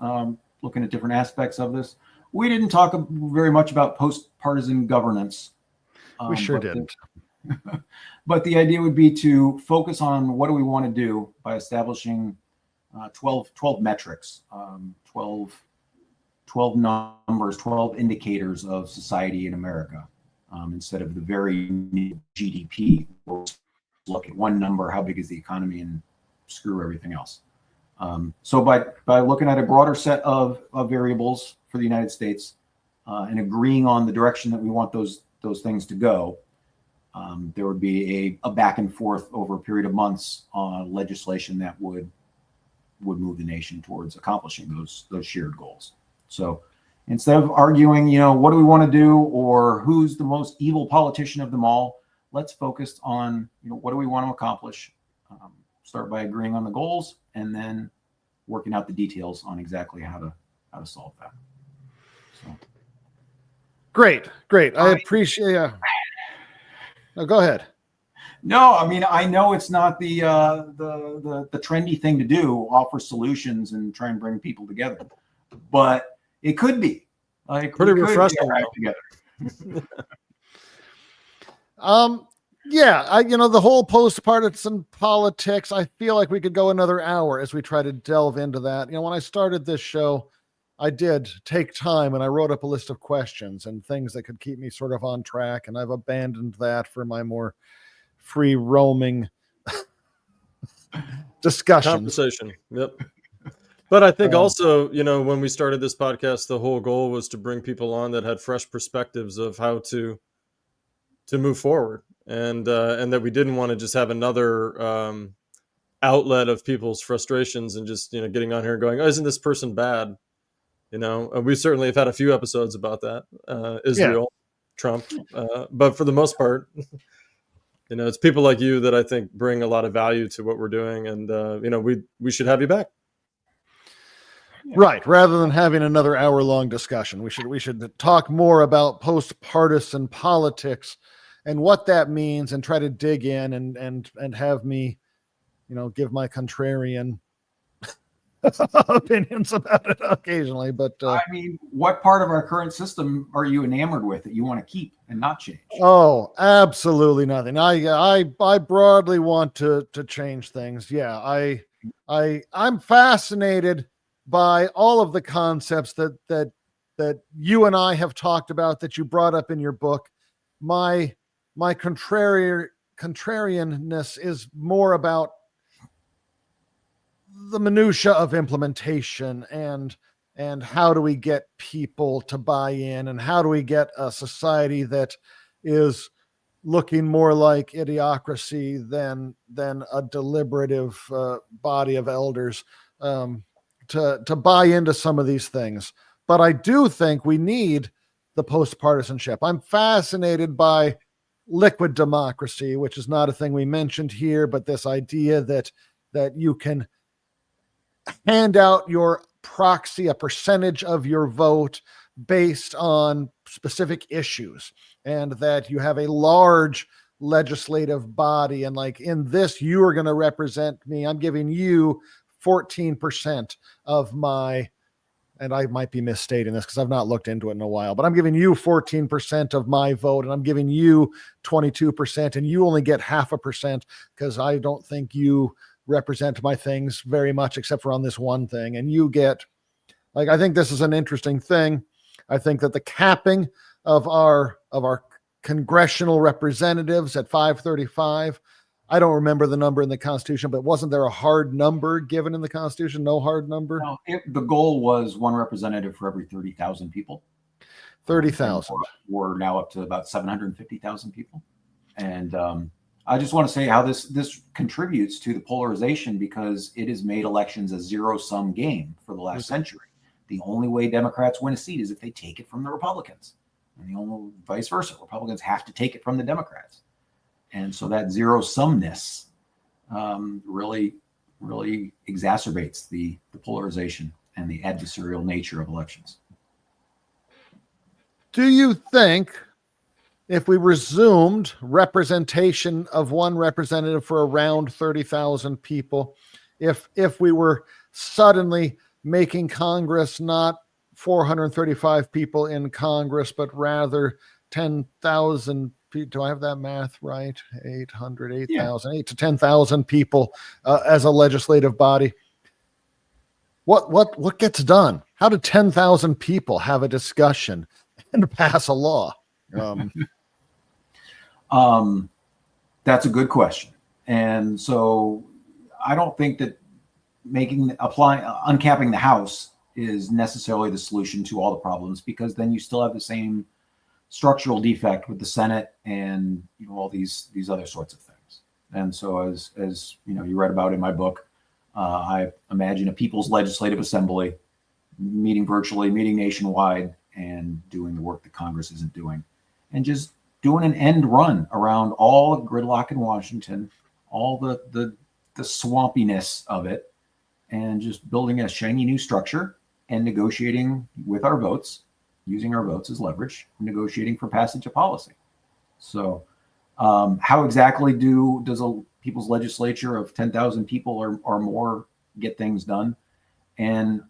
looking at different aspects of this. We didn't talk very much about post-partisan governance. We sure didn't. But the idea would be to focus on what do we want to do by establishing 12 metrics, 12 numbers, 12 indicators of society in America, instead of the very GDP. We'll look at one number, how big is the economy, and screw everything else. So by looking at a broader set of variables for the United States and agreeing on the direction that we want those things to go, there would be a back and forth over a period of months on legislation that would move the nation towards accomplishing those shared goals. So instead of arguing, what do we want to do, or who's the most evil politician of them all, let's focus on, what do we want to accomplish? Start by agreeing on the goals, and then working out the details on exactly how to solve that. So. Great. I appreciate. No, go ahead. No, I mean, I know it's not the trendy thing to do, offer solutions and try and bring people together, but it could be like Pretty we could get refreshing, our act though. together. Yeah, the whole post-partisan politics, I feel like we could go another hour as we try to delve into that. When I started this show, I did take time and I wrote up a list of questions and things that could keep me sort of on track, and I've abandoned that for my more free roaming discussions. Conversation. Yep. But I think also, when we started this podcast, the whole goal was to bring people on that had fresh perspectives of how to move forward, and that we didn't want to just have another outlet of people's frustrations and just getting on here and going, oh, isn't this person bad? We certainly have had a few episodes about that, Israel, Trump, but for the most part, it's people like you that I think bring a lot of value to what we're doing, and we should have you back. Right. Rather than having another hour-long discussion, we should talk more about post-partisan politics and what that means, and try to dig in and have me, give my contrarian opinions about it occasionally. But I mean, what part of our current system are you enamored with that you want to keep and not change? Oh, absolutely nothing. I broadly want to change things. Yeah, I'm fascinated by all of the concepts that you and I have talked about, that you brought up in your book. My contrarianness is more about the minutia of implementation and how do we get people to buy in, and how do we get a society that is looking more like idiocracy than a deliberative body of elders to buy into some of these things. But I do think we need the post-partisanship. I'm fascinated by liquid democracy, which is not a thing we mentioned here, but this idea that you can hand out your proxy, a percentage of your vote based on specific issues, and that you have a large legislative body, and like, in this, you are going to represent me. I'm giving you 14% of my, and I might be misstating this because I've not looked into it in a while, but I'm giving you 14% of my vote, and I'm giving you 22%, and you only get 0.5% because I don't think you represent my things very much, except for on this one thing. And you get, like, I think this is an interesting thing. I think that the capping of our congressional representatives at 535, I don't remember the number in the Constitution, but wasn't there a hard number given in the Constitution? No hard number? No, the goal was one representative for every 30,000 people. 30,000. We're now up to about 750,000 people. And I just want to say how this contributes to the polarization, because it has made elections a zero-sum game for the last century. The only way Democrats win a seat is if they take it from the Republicans, and the only vice versa. Republicans have to take it from the Democrats. And so that zero-sumness really exacerbates the polarization and the adversarial nature of elections. Do you think if we resumed representation of one representative for around 30,000 people, if we were suddenly making Congress not 435 people in Congress, but rather 10,000 people, do I have that math right? 8,000 to 10,000 people as a legislative body. What gets done? How do 10,000 people have a discussion and pass a law? That's a good question. And so I don't think that uncapping the House is necessarily the solution to all the problems, because then you still have the same structural defect with the Senate and all these other sorts of things. And so as you read about in my book, I imagine a people's legislative assembly meeting virtually, meeting nationwide, and doing the work that Congress isn't doing, and just doing an end run around all the gridlock in Washington, all the swampiness of it, and just building a shiny new structure and negotiating with our votes, using our votes as leverage, negotiating for passage of policy. So How exactly does a people's legislature of 10,000 people or more get things done? And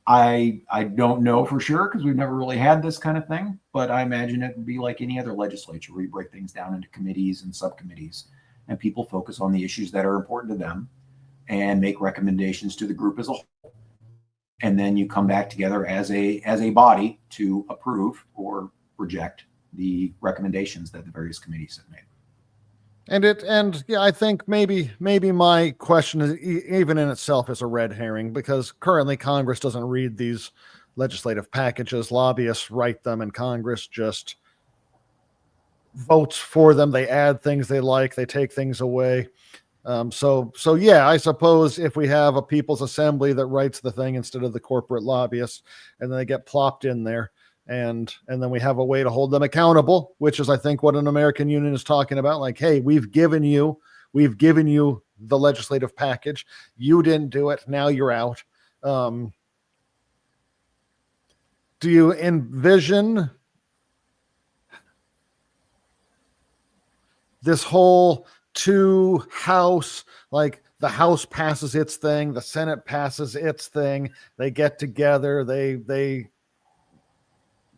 I don't know for sure because we've never really had this kind of thing, but I imagine it would be like any other legislature where you break things down into committees and subcommittees, and people focus on the issues that are important to them and make recommendations to the group as a whole. And then you come back together as a body to approve or reject the recommendations that the various committees have made. And yeah, I think maybe my question is even in itself is a red herring, because currently Congress doesn't read these legislative packages. Lobbyists write them, and Congress just votes for them. They add things they like, they take things away. So yeah, I suppose if we have a people's assembly that writes the thing instead of the corporate lobbyists, and then they get plopped in there, and then we have a way to hold them accountable, which is, I think, what an American Union is talking about. Like, hey, we've given you the legislative package. You didn't do it. Now you're out. Do you envision this whole two-house, like the House passes its thing, the Senate passes its thing, they get together, they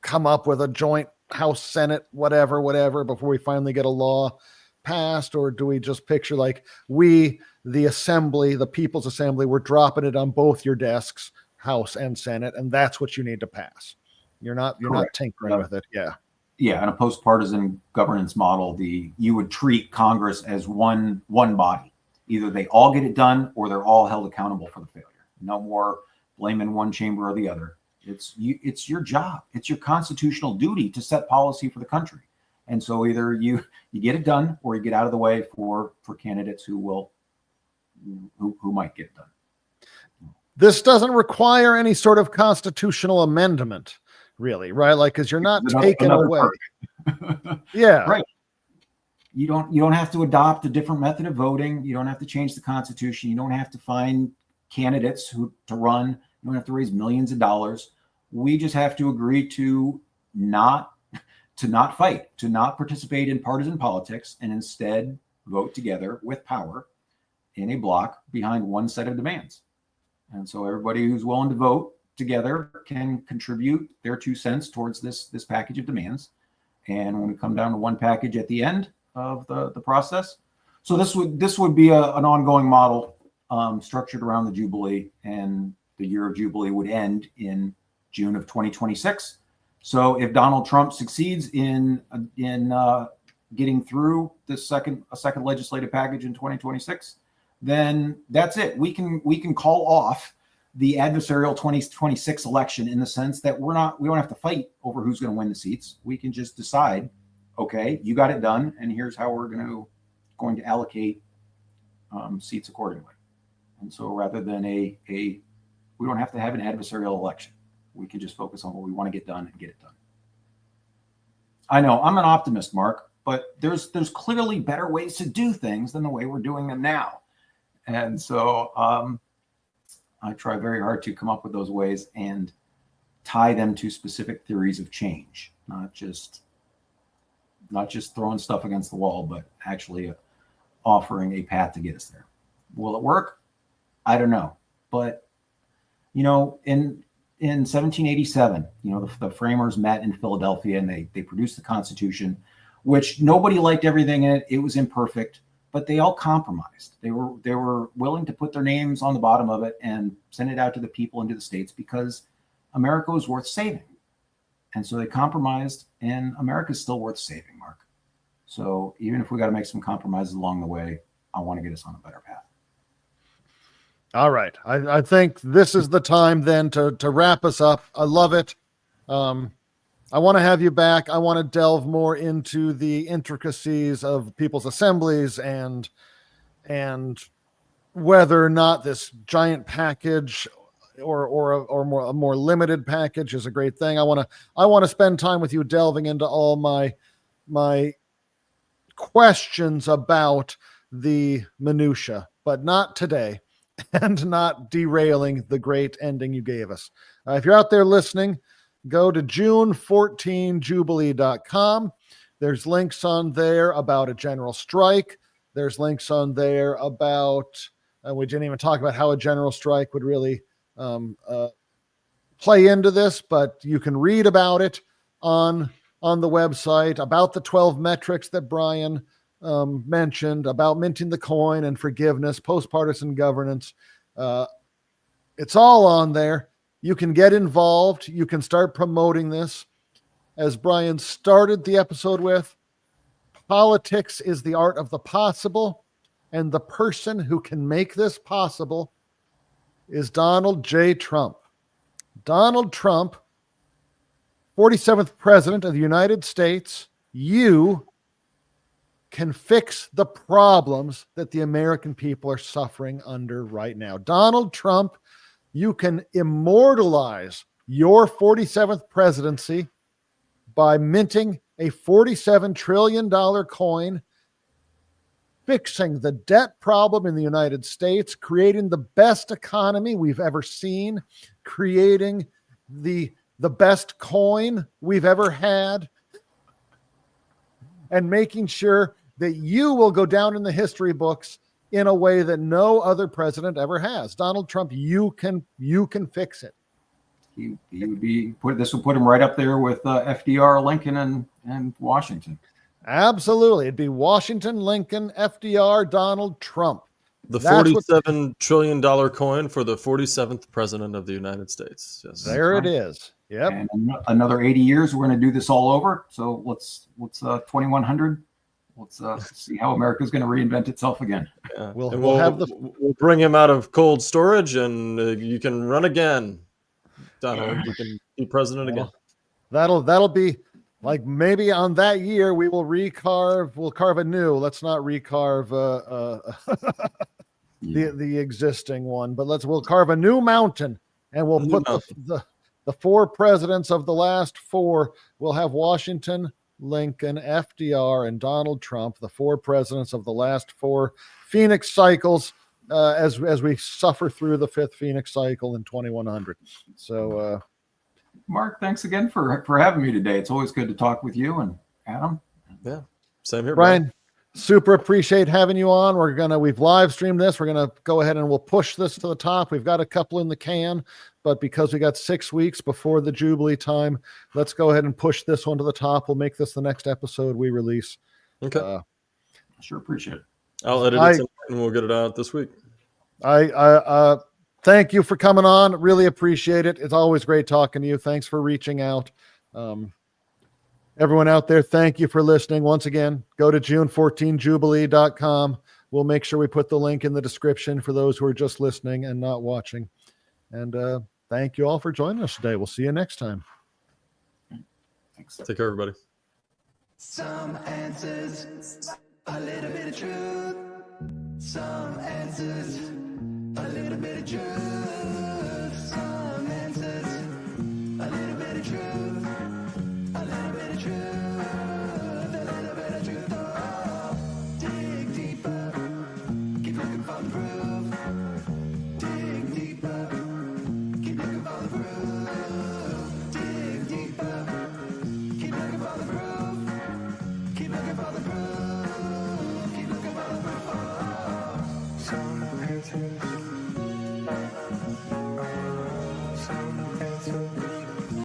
come up with a joint House, Senate, whatever, before we finally get a law passed? Or do we just picture like the assembly, the People's Assembly, we're dropping it on both your desks, House and Senate, and that's what you need to pass? You're not tinkering with it. Yeah. Yeah, in a post-partisan governance model, you would treat Congress as one body. Either they all get it done or they're all held accountable for the failure. No more blaming one chamber or the other. It's your job. It's your constitutional duty to set policy for the country. And so either you get it done or you get out of the way for candidates who might get it done. This doesn't require any sort of constitutional amendment, really, right? Like, because you're not taking away. Yeah. Right. You don't have to adopt a different method of voting. You don't have to change the Constitution. You don't have to find candidates to run. You don't have to raise millions of dollars. We just have to agree to not fight, to not participate in partisan politics, and instead vote together with power in a block behind one set of demands. And so everybody who's willing to vote together can contribute their 2 cents towards this package of demands. And when we come down to one package at the end of the process, so this would be an ongoing model structured around the Jubilee, and the year of Jubilee would end in June of 2026. So if Donald Trump succeeds in getting through a second legislative package in 2026, then that's it. We can call off the adversarial 2026 election, in the sense that we don't have to fight over who's going to win the seats. We can just decide, okay, you got it done, and here's how we're going to allocate seats accordingly. And so rather than we don't have to have an adversarial election. We can just focus on what we want to get done and get it done. I know I'm an optimist, Mark, but there's clearly better ways to do things than the way we're doing them now. And so I try very hard to come up with those ways and tie them to specific theories of change, not just throwing stuff against the wall, but actually offering a path to get us there. Will it work? I don't know. But, in 1787, the framers met in Philadelphia, and they produced the Constitution, which nobody liked everything in it. It was imperfect, but they all compromised. They were willing to put their names on the bottom of it and send it out to the people and to the states, because America was worth saving. And so they compromised, and America's still worth saving, Mark. So even if we got to make some compromises along the way, I want to get us on a better path. All right. I think this is the time then to wrap us up. I love it. I want to have you back. I want to delve more into the intricacies of people's assemblies and whether or not this giant package or a more limited package is a great thing. I want to spend time with you delving into all my questions about the minutia, but not today, and not derailing the great ending you gave us. If you're out there listening, go to June14jubilee.com. There's links on there about a general strike. There's links on there about, we didn't even talk about how a general strike would really play into this, but you can read about it on the website, about the 12 metrics that Brian mentioned, about minting the coin and forgiveness, post-partisan governance. It's all on there. You can get involved. You can start promoting this. As Brian started the episode with, politics is the art of the possible, and the person who can make this possible is Donald J. Trump. Donald Trump, 47th President of the United States, you can fix the problems that the American people are suffering under right now. Donald Trump, you can immortalize your 47th presidency by minting a $47 trillion coin, fixing the debt problem in the United States, creating the best economy we've ever seen, creating the best coin we've ever had, and making sure that you will go down in the history books in a way that no other president ever has. Donald Trump, you can fix it. He would be this will put him right up there with FDR, Lincoln, and Washington. Absolutely. It'd be Washington, Lincoln, FDR, Donald Trump. The $47 trillion coin for the 47th president of the United States. Yes. There it is. Yep. And another 80 years, we're going to do this all over. So let's 2100. Let's see how America's going to reinvent itself again. Yeah. We'll bring him out of cold storage, and you can run again, Donald. You can be president again. That'll be like, maybe on that year we'll carve a new. Let's not recarve the existing one, but we'll carve a new mountain, and we'll put the four presidents of the last four. We'll have Washington, Lincoln, FDR, and Donald Trump, the four presidents of the last four Phoenix cycles, as we suffer through the fifth Phoenix cycle in 2100. So, Mark, thanks again for having me today. It's always good to talk with you and Adam. Yeah, same here, Brian. Super appreciate having you on. We've live streamed this. We're gonna go ahead and we'll push this to the top. We've got a couple in the can, but because we got 6 weeks before the Jubilee time, let's go ahead and push this one to the top. We'll make this the next episode we release. Okay. Sure appreciate it. I'll edit it tonight and we'll get it out this week. I thank you for coming on. Really appreciate it. It's always great talking to you. Thanks for reaching out. Everyone out there, thank you for listening. Once again, go to June14jubilee.com. We'll make sure we put the link in the description for those who are just listening and not watching. And thank you all for joining us today. We'll see you next time. Thanks. Take care, everybody. Some answers, a little bit of truth. Some answers, a little bit of truth. Some answers, a little bit of truth.